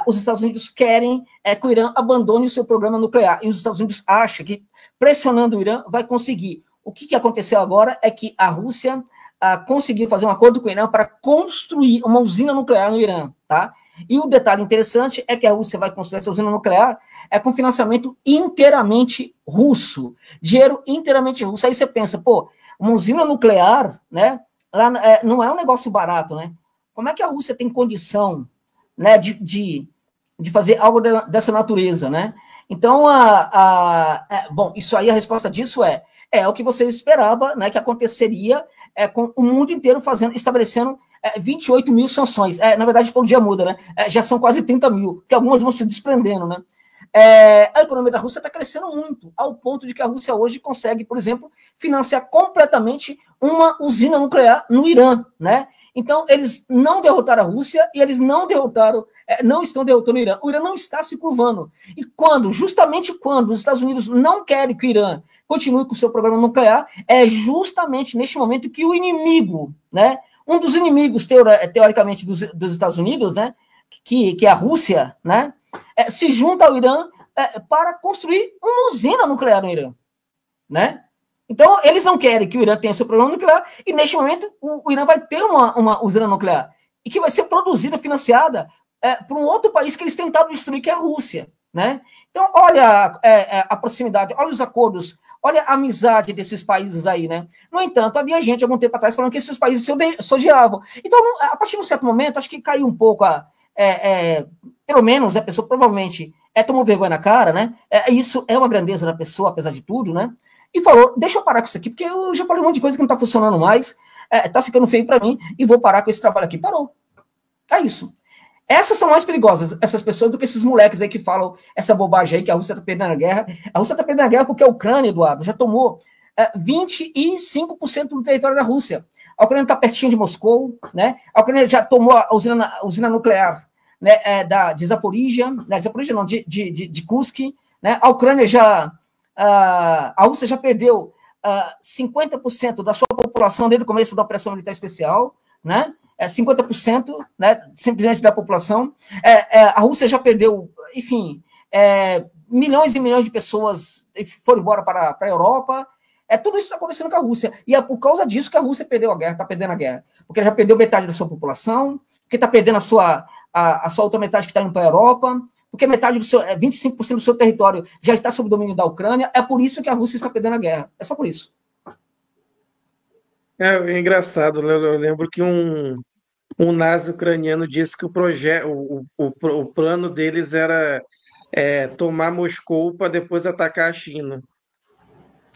Os Estados Unidos querem que o Irã abandone o seu programa nuclear, e os Estados Unidos acham que pressionando o Irã vai conseguir. O que aconteceu agora é que a Rússia conseguiu fazer um acordo com o Irã para construir uma usina nuclear no Irã, tá? E o detalhe interessante é que a Rússia vai construir essa usina nuclear com financiamento inteiramente russo, dinheiro inteiramente russo. Aí você pensa, pô, uma usina nuclear, né, lá, não é um negócio barato, né? Como é que a Rússia tem condição, né, de fazer algo dessa natureza, né? Então, bom, isso aí, a resposta disso é o que você esperava, né, que aconteceria com o mundo inteiro estabelecendo 28 mil sanções. Na verdade, todo dia muda, né? Já são quase 30 mil, porque algumas vão se desprendendo, né? A economia da Rússia está crescendo muito, ao ponto de que a Rússia hoje consegue, por exemplo, financiar completamente uma usina nuclear no Irã, né? Então, eles não derrotaram a Rússia e eles não estão derrotando o Irã. O Irã não está se curvando. E justamente quando os Estados Unidos não querem que o Irã continue com o seu programa nuclear, é justamente neste momento que o inimigo, né? Um dos inimigos, teoricamente, dos Estados Unidos, né? Que é a Rússia, né? Se junta ao Irã para construir uma usina nuclear no Irã, né? Então, eles não querem que o Irã tenha seu programa nuclear, e neste momento o Irã vai ter uma usina nuclear, e que vai ser produzida, financiada por um outro país que eles tentaram destruir, que é a Rússia, né? Então, olha a proximidade, olha os acordos, olha a amizade desses países aí, né? No entanto, havia gente, algum tempo atrás, falando que esses países se odiavam. Então, a partir de um certo momento, acho que caiu um pouco pelo menos a pessoa provavelmente tomou vergonha na cara, né? Isso é uma grandeza da pessoa, apesar de tudo, né? E falou, deixa eu parar com isso aqui, porque eu já falei um monte de coisa que não tá funcionando mais, tá ficando feio para mim, e vou parar com esse trabalho aqui. Parou. É isso. Essas são mais perigosas, essas pessoas, do que esses moleques aí que falam essa bobagem aí, que a Rússia tá perdendo a guerra. A Rússia tá perdendo a guerra porque a Ucrânia, Eduardo, já tomou 25% do território da Rússia. A Ucrânia tá pertinho de Moscou, né? A Ucrânia já tomou a usina nuclear, né, de Zaporizhia, não, de Kursk, né? A Ucrânia a Rússia já perdeu 50% da sua população desde o começo da operação militar especial, né? 50%, né, simplesmente da população. A Rússia já perdeu, enfim, milhões e milhões de pessoas foram embora para a Europa. Tudo isso está acontecendo com a Rússia. E é por causa disso que a Rússia perdeu a guerra, está perdendo a guerra. Porque ela já perdeu metade da sua população, porque está perdendo a sua outra metade que está indo para a Europa, porque metade 25% do seu território já está sob domínio da Ucrânia. É por isso que a Rússia está perdendo a guerra. É só por isso. É engraçado, eu lembro que um nazi ucraniano disse que o plano deles era tomar Moscou para depois atacar a China.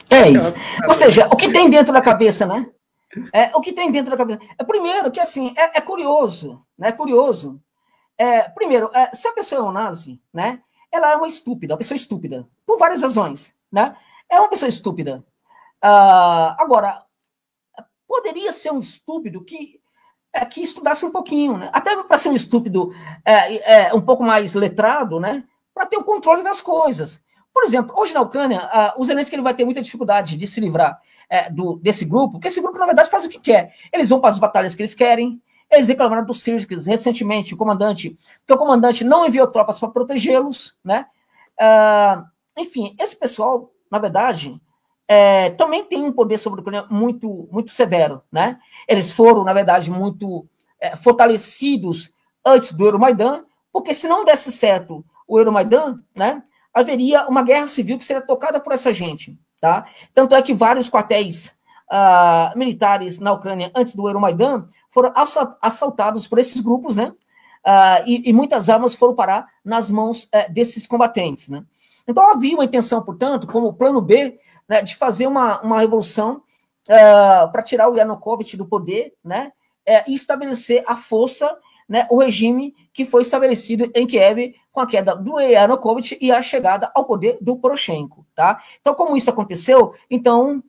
É isso. Ou seja, o que tem dentro da cabeça, né? O que tem dentro da cabeça. Primeiro, que assim, é curioso, né? Curioso. Primeiro, se a pessoa é um nazi, né? Ela é uma pessoa estúpida, por várias razões, né? É uma pessoa estúpida. Agora, poderia ser um estúpido que estudasse um pouquinho, né? Até para ser um estúpido um pouco mais letrado, né? Para ter o controle das coisas. Por exemplo, hoje na Ucrânia, o Zelensky ele vai ter muita dificuldade de se livrar desse grupo, porque esse grupo, na verdade, faz o que quer. Eles vão para as batalhas que eles querem, eles reclamaram do Sirskis recentemente, porque o comandante não enviou tropas para protegê-los, né? Enfim, esse pessoal, na verdade, também tem um poder sobre a Ucrânia muito, muito severo, né? Eles foram, na verdade, muito fortalecidos antes do Euromaidan, porque se não desse certo o Euromaidan, né, haveria uma guerra civil que seria tocada por essa gente, tá? Tanto é que vários quartéis militares na Ucrânia antes do Euromaidan foram assaltados por esses grupos, né? E muitas armas foram parar nas mãos desses combatentes, né? Então havia uma intenção, portanto, como plano B, né, de fazer uma revolução para tirar o Yanukovych do poder, né, e estabelecer a força, né, o regime que foi estabelecido em Kiev com a queda do Yanukovych e a chegada ao poder do Poroshenko, tá? Então, como isso aconteceu, então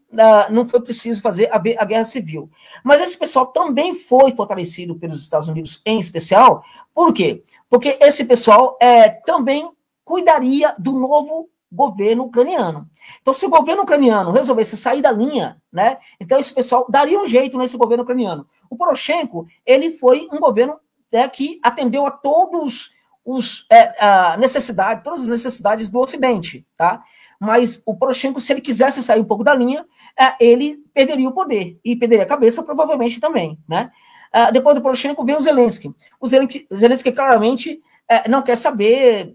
não foi preciso fazer a guerra civil. Mas esse pessoal também foi fortalecido pelos Estados Unidos, em especial. Por quê? Porque esse pessoal também cuidaria do novo governo ucraniano. Então, se o governo ucraniano resolvesse sair da linha, né, então esse pessoal daria um jeito nesse governo ucraniano. O Poroshenko, ele foi um governo que atendeu a todos todas as necessidades do Ocidente, tá? Mas o Poroshenko, se ele quisesse sair um pouco da linha, ele perderia o poder, e perderia a cabeça, provavelmente, também, né? Depois do Poroshenko vem o Zelensky. O Zelensky claramente não quer saber,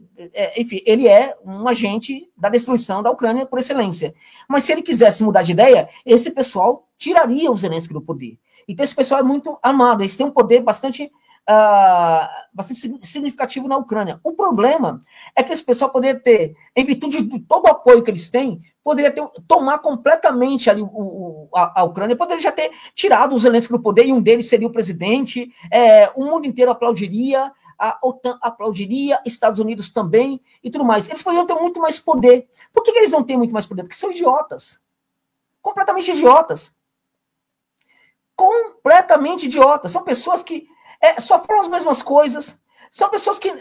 enfim, ele é um agente da destruição da Ucrânia por excelência. Mas se ele quisesse mudar de ideia, esse pessoal tiraria o Zelensky do poder. Então esse pessoal é muito amado, eles têm um poder bastante significativo na Ucrânia. O problema é que esse pessoal poderia ter, em virtude de todo o apoio que eles têm, poderia tomar completamente ali a Ucrânia, poderia já ter tirado o Zelensky do poder, e um deles seria o presidente, o mundo inteiro aplaudiria, a OTAN aplaudiria, Estados Unidos também, e tudo mais. Eles poderiam ter muito mais poder. Por que eles não têm muito mais poder? Porque são idiotas. Completamente idiotas. Completamente idiotas. São pessoas que só falam as mesmas coisas. São pessoas que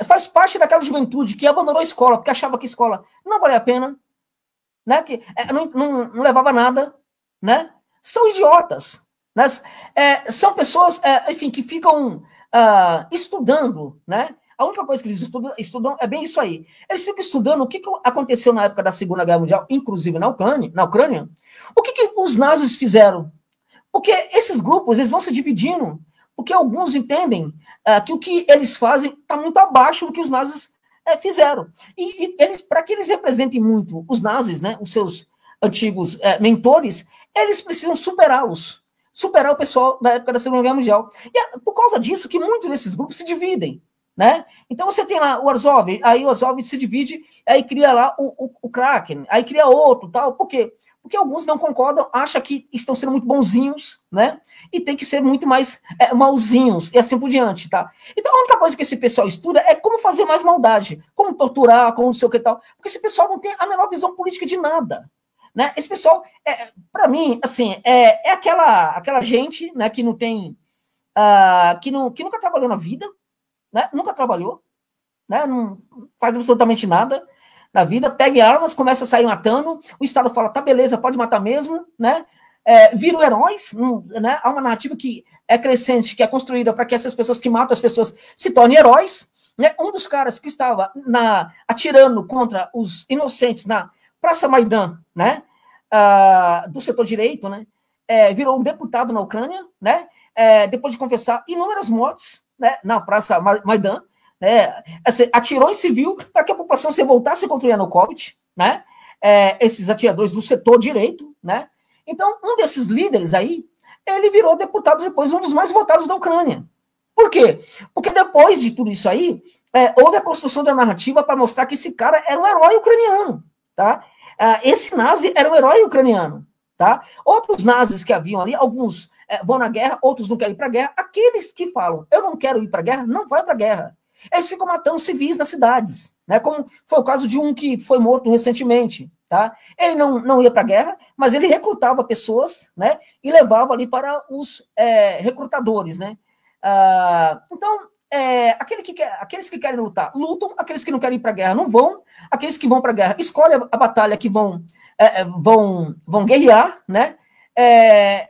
faz parte daquela juventude que abandonou a escola, porque achava que a escola não valia a pena, né? Que não levava nada, né? São idiotas. Né? São pessoas, enfim, que ficam estudando, né? A única coisa que eles estudam é bem isso aí. Eles ficam estudando o que aconteceu na época da Segunda Guerra Mundial, inclusive na Ucrânia. O que os nazis fizeram? Porque esses grupos, eles vão se dividindo, porque alguns entendem que o que eles fazem está muito abaixo do que os nazis fizeram. E eles, para que eles representem muito os nazis, né, os seus antigos mentores, eles precisam superá-los. Superar o pessoal da época da Segunda Guerra Mundial. E é por causa disso que muitos desses grupos se dividem, né? Então você tem lá o Azov, aí o Azov se divide, aí cria lá o Kraken, aí cria outro, tal. Por quê? Porque alguns não concordam, acham que estão sendo muito bonzinhos, né? E tem que ser muito mais malzinhos, e assim por diante, tá? Então a única coisa que esse pessoal estuda é como fazer mais maldade, como torturar, como não sei o que tal. Porque esse pessoal não tem a menor visão política de nada. Né? Esse pessoal, para mim, assim, é aquela gente, né, que não tem, que nunca trabalhou na vida, né? Nunca trabalhou, né? Não faz absolutamente nada na vida, pega armas, começa a sair matando, o Estado fala, tá, beleza, pode matar mesmo, né? Viram heróis, né? Há uma narrativa que é crescente, que é construída para que essas pessoas que matam as pessoas se tornem heróis, né? Um dos caras que estava atirando contra os inocentes na Praça Maidan, né, do setor direito, né, virou um deputado na Ucrânia, né, depois de confessar inúmeras mortes, né, na Praça Maidan, né, assim, atirou em civil para que a população se voltasse contra o Yanukovych, né, esses atiradores do setor direito, né. Então, um desses líderes aí, ele virou deputado depois, um dos mais votados da Ucrânia. Por quê? Porque depois de tudo isso aí, houve a construção da narrativa para mostrar que esse cara era um herói ucraniano, tá? Esse nazi era um herói ucraniano, tá? Outros nazis que haviam ali, alguns vão na guerra, outros não querem ir para a guerra. Aqueles que falam, eu não quero ir para a guerra, não vai para a guerra. Eles ficam matando civis nas cidades, né? Como foi o caso de um que foi morto recentemente, tá? Ele não ia para a guerra, mas ele recrutava pessoas, né? E levava ali para os recrutadores, né? Então, aqueles que querem lutar, lutam, aqueles que não querem ir para a guerra não vão, aqueles que vão para a guerra escolhem a batalha que vão guerrear, né?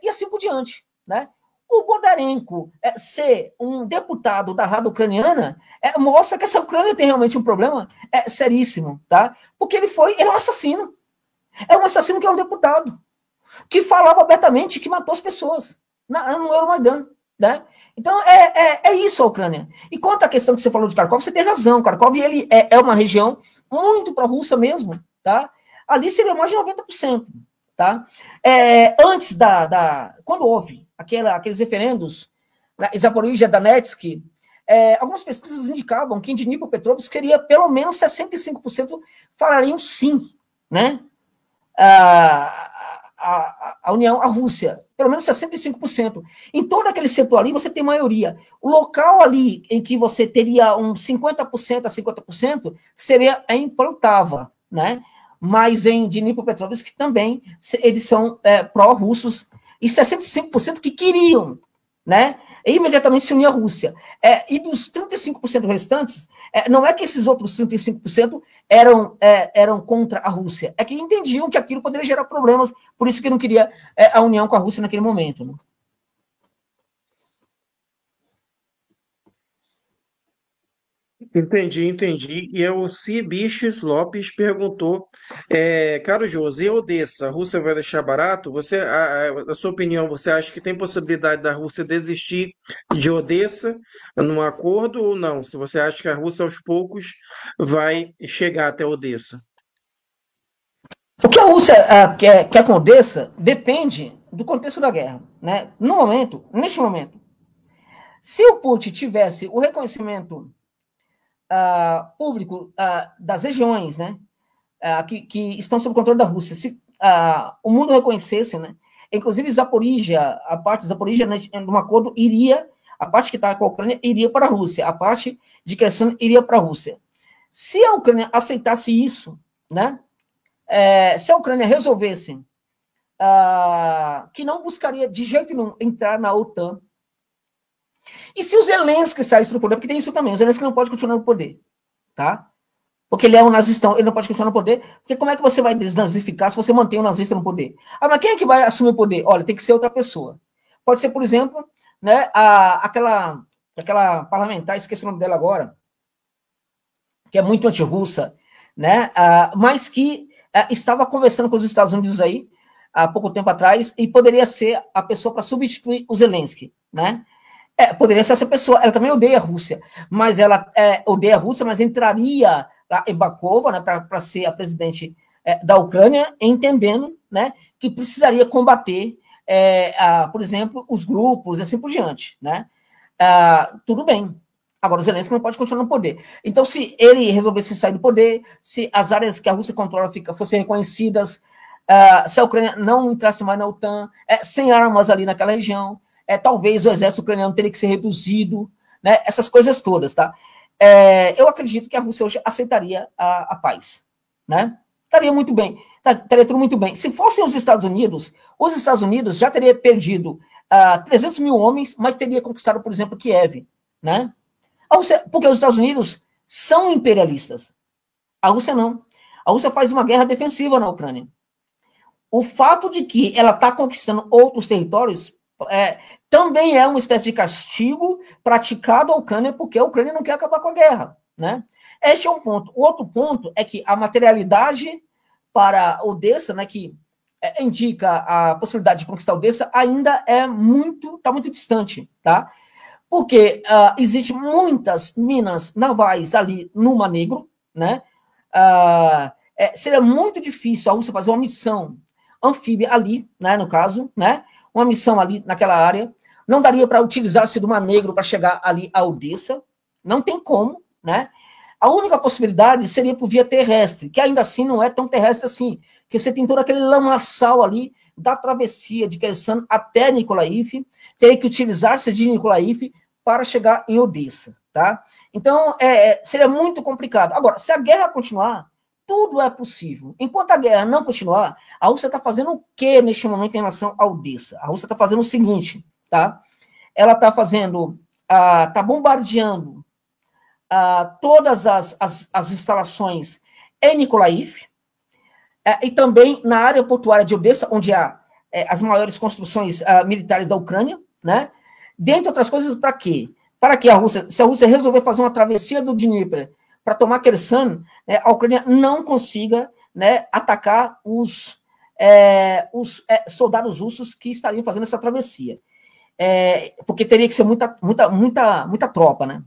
E assim por diante, né? O Bondarenko ser um deputado da Rada Ucraniana mostra que essa Ucrânia tem realmente um problema seríssimo, tá? Porque ele é um assassino. É um assassino que é um deputado, que falava abertamente que matou as pessoas no Euromaidan, né? Então, é isso a Ucrânia. E quanto à questão que você falou de Kharkov, você tem razão. Kharkov ele é uma região muito pró-russa mesmo, tá? Ali seria mais de 90%, tá? Antes quando houve aqueles referendos, na Zaporizhia, Donetsk, algumas pesquisas indicavam que em Dnipropetrovsk seria pelo menos 65% falariam sim, né? A Rússia, pelo menos 65%. Em todo aquele setor ali, você tem maioria. O local ali em que você teria uns 50% a 50% seria em Poltava, né? Mas em Dnipropetrovsk também, eles são pró-russos, e 65% que queriam, né, e imediatamente se unir à Rússia. E dos 35% restantes, não é que esses outros 35% eram contra a Rússia, é que entendiam que aquilo poderia gerar problemas, por isso que não queria a união com a Rússia naquele momento. Né? Entendi. E o Cibiches Lopes perguntou, caro José, Odessa, a Rússia vai deixar barato? Você, na sua opinião, você acha que tem possibilidade da Rússia desistir de Odessa num acordo ou não? Se você acha que a Rússia aos poucos vai chegar até Odessa? O que a Rússia quer com Odessa depende do contexto da guerra. Né? Neste momento, se o Putin tivesse o reconhecimento público das regiões, né, que estão sob controle da Rússia, se o mundo reconhecesse, né, inclusive Zaporígia, a parte de Zaporígia, num acordo, iria, a parte que está com a Ucrânia, iria para a Rússia, a parte de Kherson iria para a Rússia. Se a Ucrânia aceitasse isso, né, se a Ucrânia resolvesse que não buscaria de jeito nenhum entrar na OTAN, e se o Zelensky saísse do poder, porque tem isso também, o Zelensky não pode continuar no poder, tá? Porque ele é um nazistão, ele não pode continuar no poder, porque como é que você vai desnazificar se você mantém o nazista no poder? Mas quem é que vai assumir o poder? Olha, tem que ser outra pessoa. Pode ser, por exemplo, né, aquela parlamentar, esqueci o nome dela agora, que é muito anti-russa, né, mas que estava conversando com os Estados Unidos aí, há pouco tempo atrás, e poderia ser a pessoa para substituir o Zelensky, né? Poderia ser essa pessoa. Ela também odeia a Rússia, mas ela odeia a Rússia, mas entraria em Bakova, né, para ser a presidente da Ucrânia, entendendo, né, que precisaria combater, por exemplo, os grupos e assim por diante. Né? Tudo bem. Agora, o Zelensky não pode continuar no poder. Então, se ele resolvesse sair do poder, se as áreas que a Rússia controla fossem reconhecidas, se a Ucrânia não entrasse mais na OTAN, sem armas ali naquela região, talvez o exército ucraniano teria que ser reduzido, né? Essas coisas todas, tá? Eu acredito que a Rússia hoje aceitaria a paz, né? Estaria muito bem, estaria tudo muito bem. Se fossem os Estados Unidos já teria perdido 300 mil homens, mas teria conquistado, por exemplo, Kiev, né? Porque os Estados Unidos são imperialistas. A Rússia não. A Rússia faz uma guerra defensiva na Ucrânia. O fato de que ela está conquistando outros territórios também é uma espécie de castigo praticado à Ucrânia, porque a Ucrânia não quer acabar com a guerra. Né? Este é um ponto. O outro ponto é que a materialidade para Odessa, né, que indica a possibilidade de conquistar Odessa, ainda está muito distante. Tá? Porque existem muitas minas navais ali no Mar Negro, né? Seria muito difícil a Rússia fazer uma missão anfíbia ali, né, no caso, né? Uma missão ali naquela área. Não daria para utilizar-se do Mar Negro para chegar ali a Odessa. Não tem como, né? A única possibilidade seria por via terrestre, que ainda assim não é tão terrestre assim, porque você tem todo aquele lamaçal ali da travessia de Kherson até Nikolaev, teria que utilizar-se de Nikolaev para chegar em Odessa, tá? Então, seria muito complicado. Agora, se a guerra continuar, tudo é possível. Enquanto a guerra não continuar, a Rússia está fazendo o que neste momento em relação a Odessa? A Rússia está fazendo o seguinte, tá? Ela está fazendo, está bombardeando todas as instalações em Nikolaev e também na área portuária de Odessa, onde há as maiores construções militares da Ucrânia, né? Dentre outras coisas, para quê? Para que se a Rússia resolver fazer uma travessia do Dnieper para tomar Kherson, a Ucrânia não consiga, né, atacar os soldados russos que estariam fazendo essa travessia. Porque teria que ser muita tropa, né?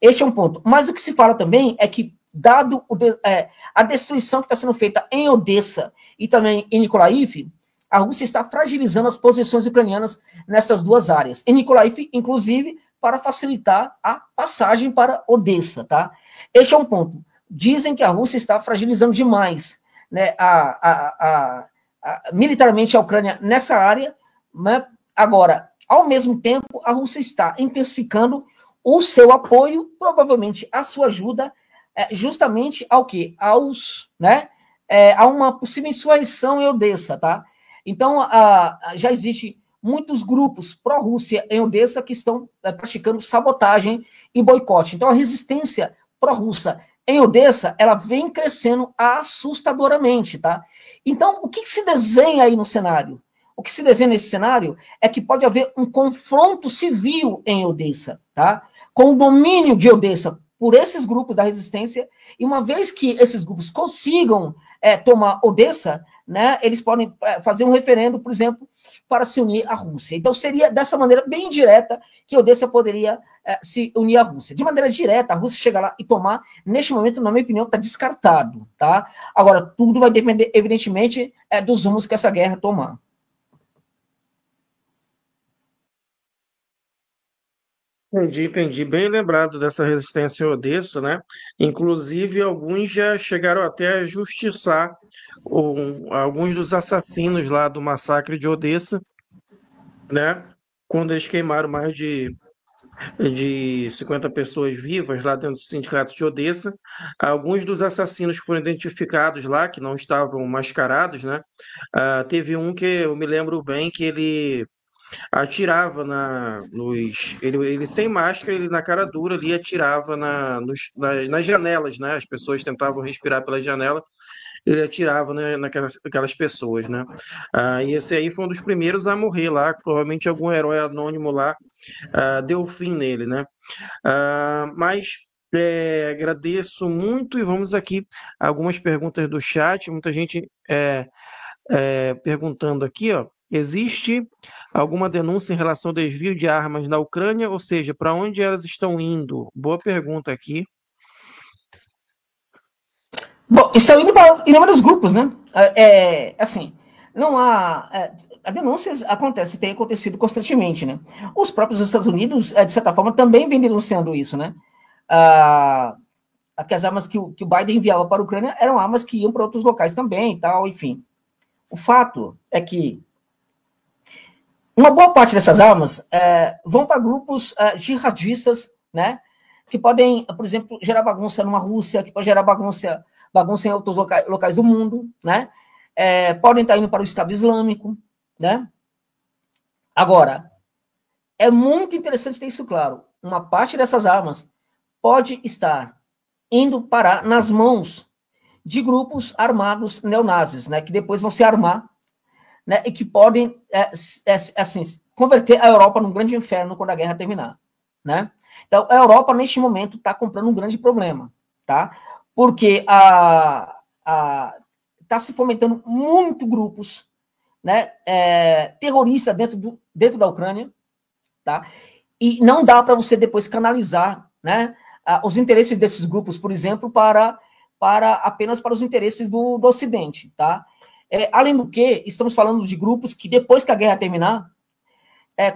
Este é um ponto. Mas o que se fala também é que, dado a destruição que está sendo feita em Odessa e também em Nikolaev, a Rússia está fragilizando as posições ucranianas nessas duas áreas. Em Nikolaev, inclusive, para facilitar a passagem para Odessa, tá? Este é um ponto. Dizem que a Rússia está fragilizando demais, né, militarmente a Ucrânia nessa área, né? Agora, ao mesmo tempo, a Rússia está intensificando o seu apoio, provavelmente a sua ajuda, justamente ao quê? A uma possível insurreição em Odessa, tá? Então, já existe muitos grupos pró-Rússia em Odessa que estão praticando sabotagem e boicote. Então, a resistência pró-russa em Odessa, ela vem crescendo assustadoramente, tá? Então, o que se desenha aí no cenário? O que se desenha nesse cenário é que pode haver um confronto civil em Odessa, tá? Com o domínio de Odessa por esses grupos da resistência, e uma vez que esses grupos consigam tomar Odessa, né, eles podem fazer um referendo, por exemplo, para se unir à Rússia. Então, seria dessa maneira bem direta que Odessa poderia se unir à Rússia. De maneira direta, a Rússia chega lá e tomar, neste momento, na minha opinião, está descartado, tá? Agora, tudo vai depender, evidentemente, dos rumos que essa guerra tomar. Entendi. Bem lembrado dessa resistência em Odessa, né? Inclusive, alguns já chegaram até a justiçar alguns dos assassinos lá do massacre de Odessa, né? Quando eles queimaram mais de 50 pessoas vivas lá dentro do sindicato de Odessa. Alguns dos assassinos que foram identificados lá, que não estavam mascarados, né? Teve um que eu me lembro bem que ele atirava ele sem máscara, ele na cara dura ali atirava nas janelas, né? As pessoas tentavam respirar pela janela, ele atirava, né, naquelas pessoas, né? E esse aí foi um dos primeiros a morrer lá, provavelmente algum herói anônimo lá deu fim nele, né? Mas agradeço muito e vamos aqui algumas perguntas do chat, muita gente perguntando aqui, ó, existe alguma denúncia em relação ao desvio de armas na Ucrânia, ou seja, para onde elas estão indo? Boa pergunta aqui. Bom, estão indo para inúmeros grupos, né? Assim, não há... a denúncia acontece, tem acontecido constantemente, né? Os próprios Estados Unidos, de certa forma, também vem denunciando isso, né? Que as armas que o Biden enviava para a Ucrânia eram armas que iam para outros locais também e tal, enfim. O fato é que uma boa parte dessas armas vão para grupos jihadistas, né? Que podem, por exemplo, gerar bagunça numa Rússia, que pode gerar bagunça em outros locais do mundo, né? Podem estar indo para o Estado Islâmico, né? Agora, é muito interessante ter isso claro. Uma parte dessas armas pode estar indo parar nas mãos de grupos armados neonazis, né? Que depois vão se armar, né? E que podem, assim, converter a Europa num grande inferno quando a guerra terminar, né? Então, a Europa, neste momento, está comprando um grande problema, tá? Porque está se fomentando muito grupos, né, terroristas dentro da Ucrânia, tá? E não dá para você depois canalizar, né, os interesses desses grupos, por exemplo, apenas para os interesses do Ocidente, tá? Além do que, estamos falando de grupos que depois que a guerra terminar,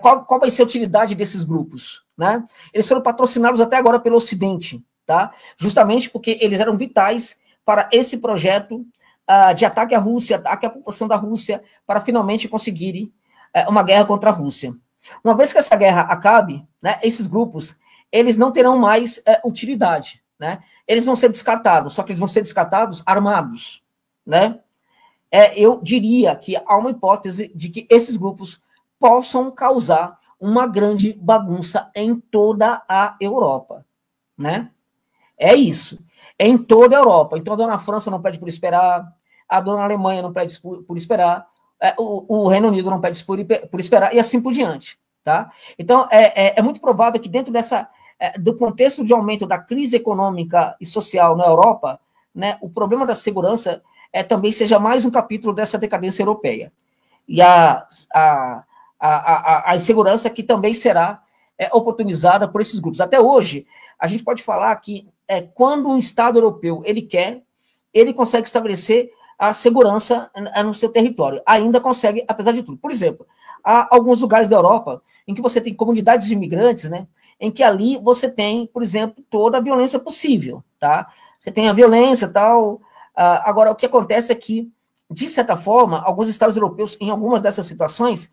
qual vai ser a utilidade desses grupos, né? Eles foram patrocinados até agora pelo Ocidente, tá? Justamente porque eles eram vitais para esse projeto de ataque à Rússia, ataque à população da Rússia, para finalmente conseguirem uma guerra contra a Rússia. Uma vez que essa guerra acabe, né, esses grupos, eles não terão mais utilidade, né? Eles vão ser descartados, só que eles vão ser descartados armados, né? Eu diria que há uma hipótese de que esses grupos possam causar uma grande bagunça em toda a Europa, né? É isso. Em toda a Europa. Então, a dona França não pede por esperar, a dona Alemanha não pede por esperar, o Reino Unido não pede por esperar, e assim por diante, tá? Então, é muito provável que dentro do contexto de aumento da crise econômica e social na Europa, né, o problema da segurança também seja mais um capítulo dessa decadência europeia. E a insegurança que também será oportunizada por esses grupos. Até hoje, a gente pode falar que quando um Estado europeu ele consegue estabelecer a segurança no seu território. Ainda consegue, apesar de tudo. Por exemplo, há alguns lugares da Europa em que você tem comunidades de imigrantes, né, em que ali você tem, por exemplo, toda a violência possível, tá? Você tem a violência e tal. Agora, o que acontece é que, de certa forma, alguns Estados europeus, em algumas dessas situações,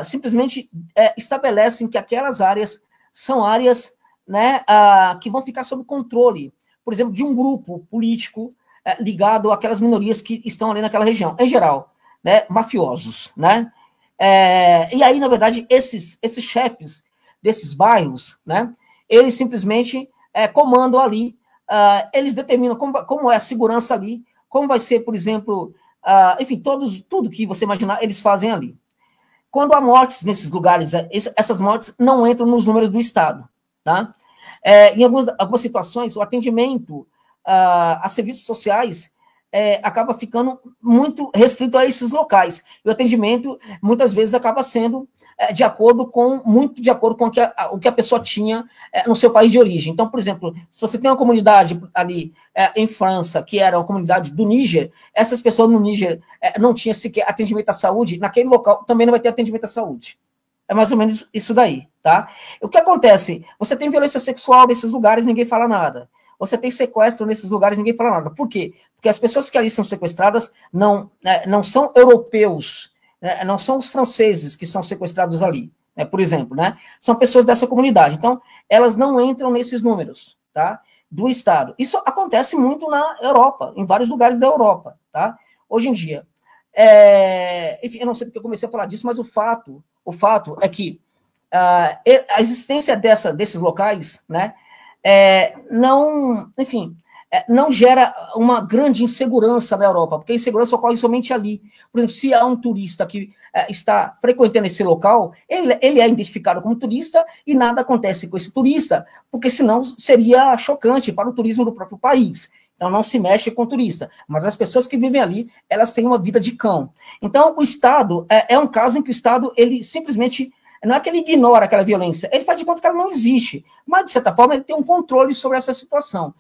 simplesmente estabelecem que aquelas áreas são áreas, né, que vão ficar sob controle, por exemplo, de um grupo político ligado àquelas minorias que estão ali naquela região, em geral, né, mafiosos, né? E aí, na verdade, esses chefes desses bairros, né, eles simplesmente comandam ali, eles determinam como é a segurança ali, como vai ser, por exemplo, enfim, tudo que você imaginar, eles fazem ali. Quando há mortes nesses lugares, essas mortes não entram nos números do Estado, tá? Em algumas situações, o atendimento a serviços sociais acaba ficando muito restrito a esses locais. E o atendimento, muitas vezes, acaba sendo muito de acordo com o que a pessoa tinha no seu país de origem. Então, por exemplo, se você tem uma comunidade ali em França, que era uma comunidade do Níger, essas pessoas no Níger não tinham sequer atendimento à saúde, naquele local também não vai ter atendimento à saúde. É mais ou menos isso daí, tá? O que acontece? Você tem violência sexual nesses lugares, ninguém fala nada. Você tem sequestro nesses lugares, ninguém fala nada. Por quê? Porque as pessoas que ali são sequestradas não são europeus, não são os franceses que são sequestrados ali, por exemplo, né? São pessoas dessa comunidade. Então, elas não entram nesses números, tá? Do Estado. Isso acontece muito na Europa, em vários lugares da Europa, tá? Hoje em dia. Enfim, eu não sei porque eu comecei a falar disso, mas o fato é que a existência desses locais, né, não gera uma grande insegurança na Europa, porque a insegurança ocorre somente ali. Por exemplo, se há um turista que está frequentando esse local, ele é identificado como turista e nada acontece com esse turista, porque senão seria chocante para o turismo do próprio país. Então, não se mexe com o turista. Mas as pessoas que vivem ali, elas têm uma vida de cão. Então, o Estado é um caso em que o Estado, ele simplesmente, não é que ele ignora aquela violência, ele faz de conta que ela não existe. Mas, de certa forma, ele tem um controle sobre essa situação.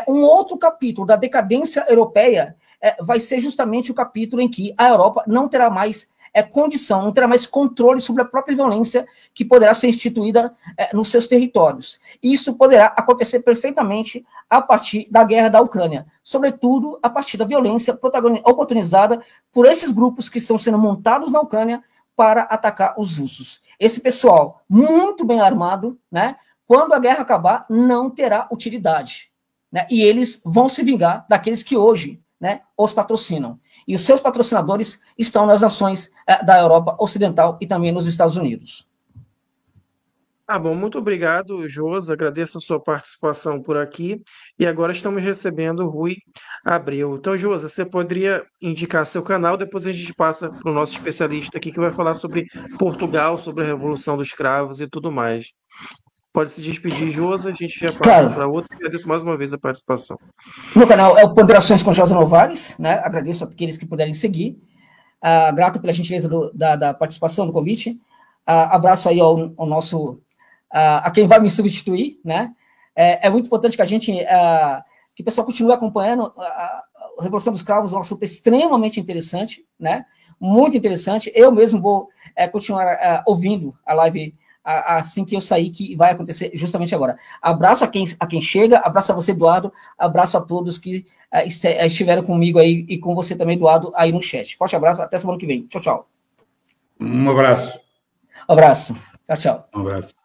Um outro capítulo da decadência europeia vai ser justamente o capítulo em que a Europa não terá mais condição, não terá mais controle sobre a própria violência que poderá ser instituída nos seus territórios. E isso poderá acontecer perfeitamente a partir da guerra da Ucrânia, sobretudo a partir da violência oportunizada por esses grupos que estão sendo montados na Ucrânia para atacar os russos. Esse pessoal, muito bem armado, né, quando a guerra acabar, não terá utilidade. Né, e eles vão se vingar daqueles que hoje, né, os patrocinam. E os seus patrocinadores estão nas nações da Europa Ocidental e também nos Estados Unidos. Bom, muito obrigado, Josi. Agradeço a sua participação por aqui. E agora estamos recebendo o Rui Abreu. Então, Josi, você poderia indicar seu canal, depois a gente passa para o nosso especialista aqui que vai falar sobre Portugal, sobre a Revolução dos Cravos e tudo mais. Pode se despedir, Josi, a gente já passa para outro. Agradeço mais uma vez a participação. Meu canal é o Ponderações com Josi Novaes, né? Agradeço a aqueles que puderem seguir. Grato pela gentileza da participação, do convite. Abraço aí ao nosso... a quem vai me substituir, né? É muito importante que a gente... que o pessoal continue acompanhando a Revolução dos Cravos, é um assunto extremamente interessante, né? Muito interessante. Eu mesmo vou continuar ouvindo a live assim que eu sair, que vai acontecer justamente agora. Abraço a quem chega, abraço a você, Eduardo, abraço a todos que estiveram comigo aí e com você também, Eduardo, aí no chat. Forte abraço, até semana que vem. Tchau, tchau. Um abraço. Abraço. Tchau, tchau. Um abraço.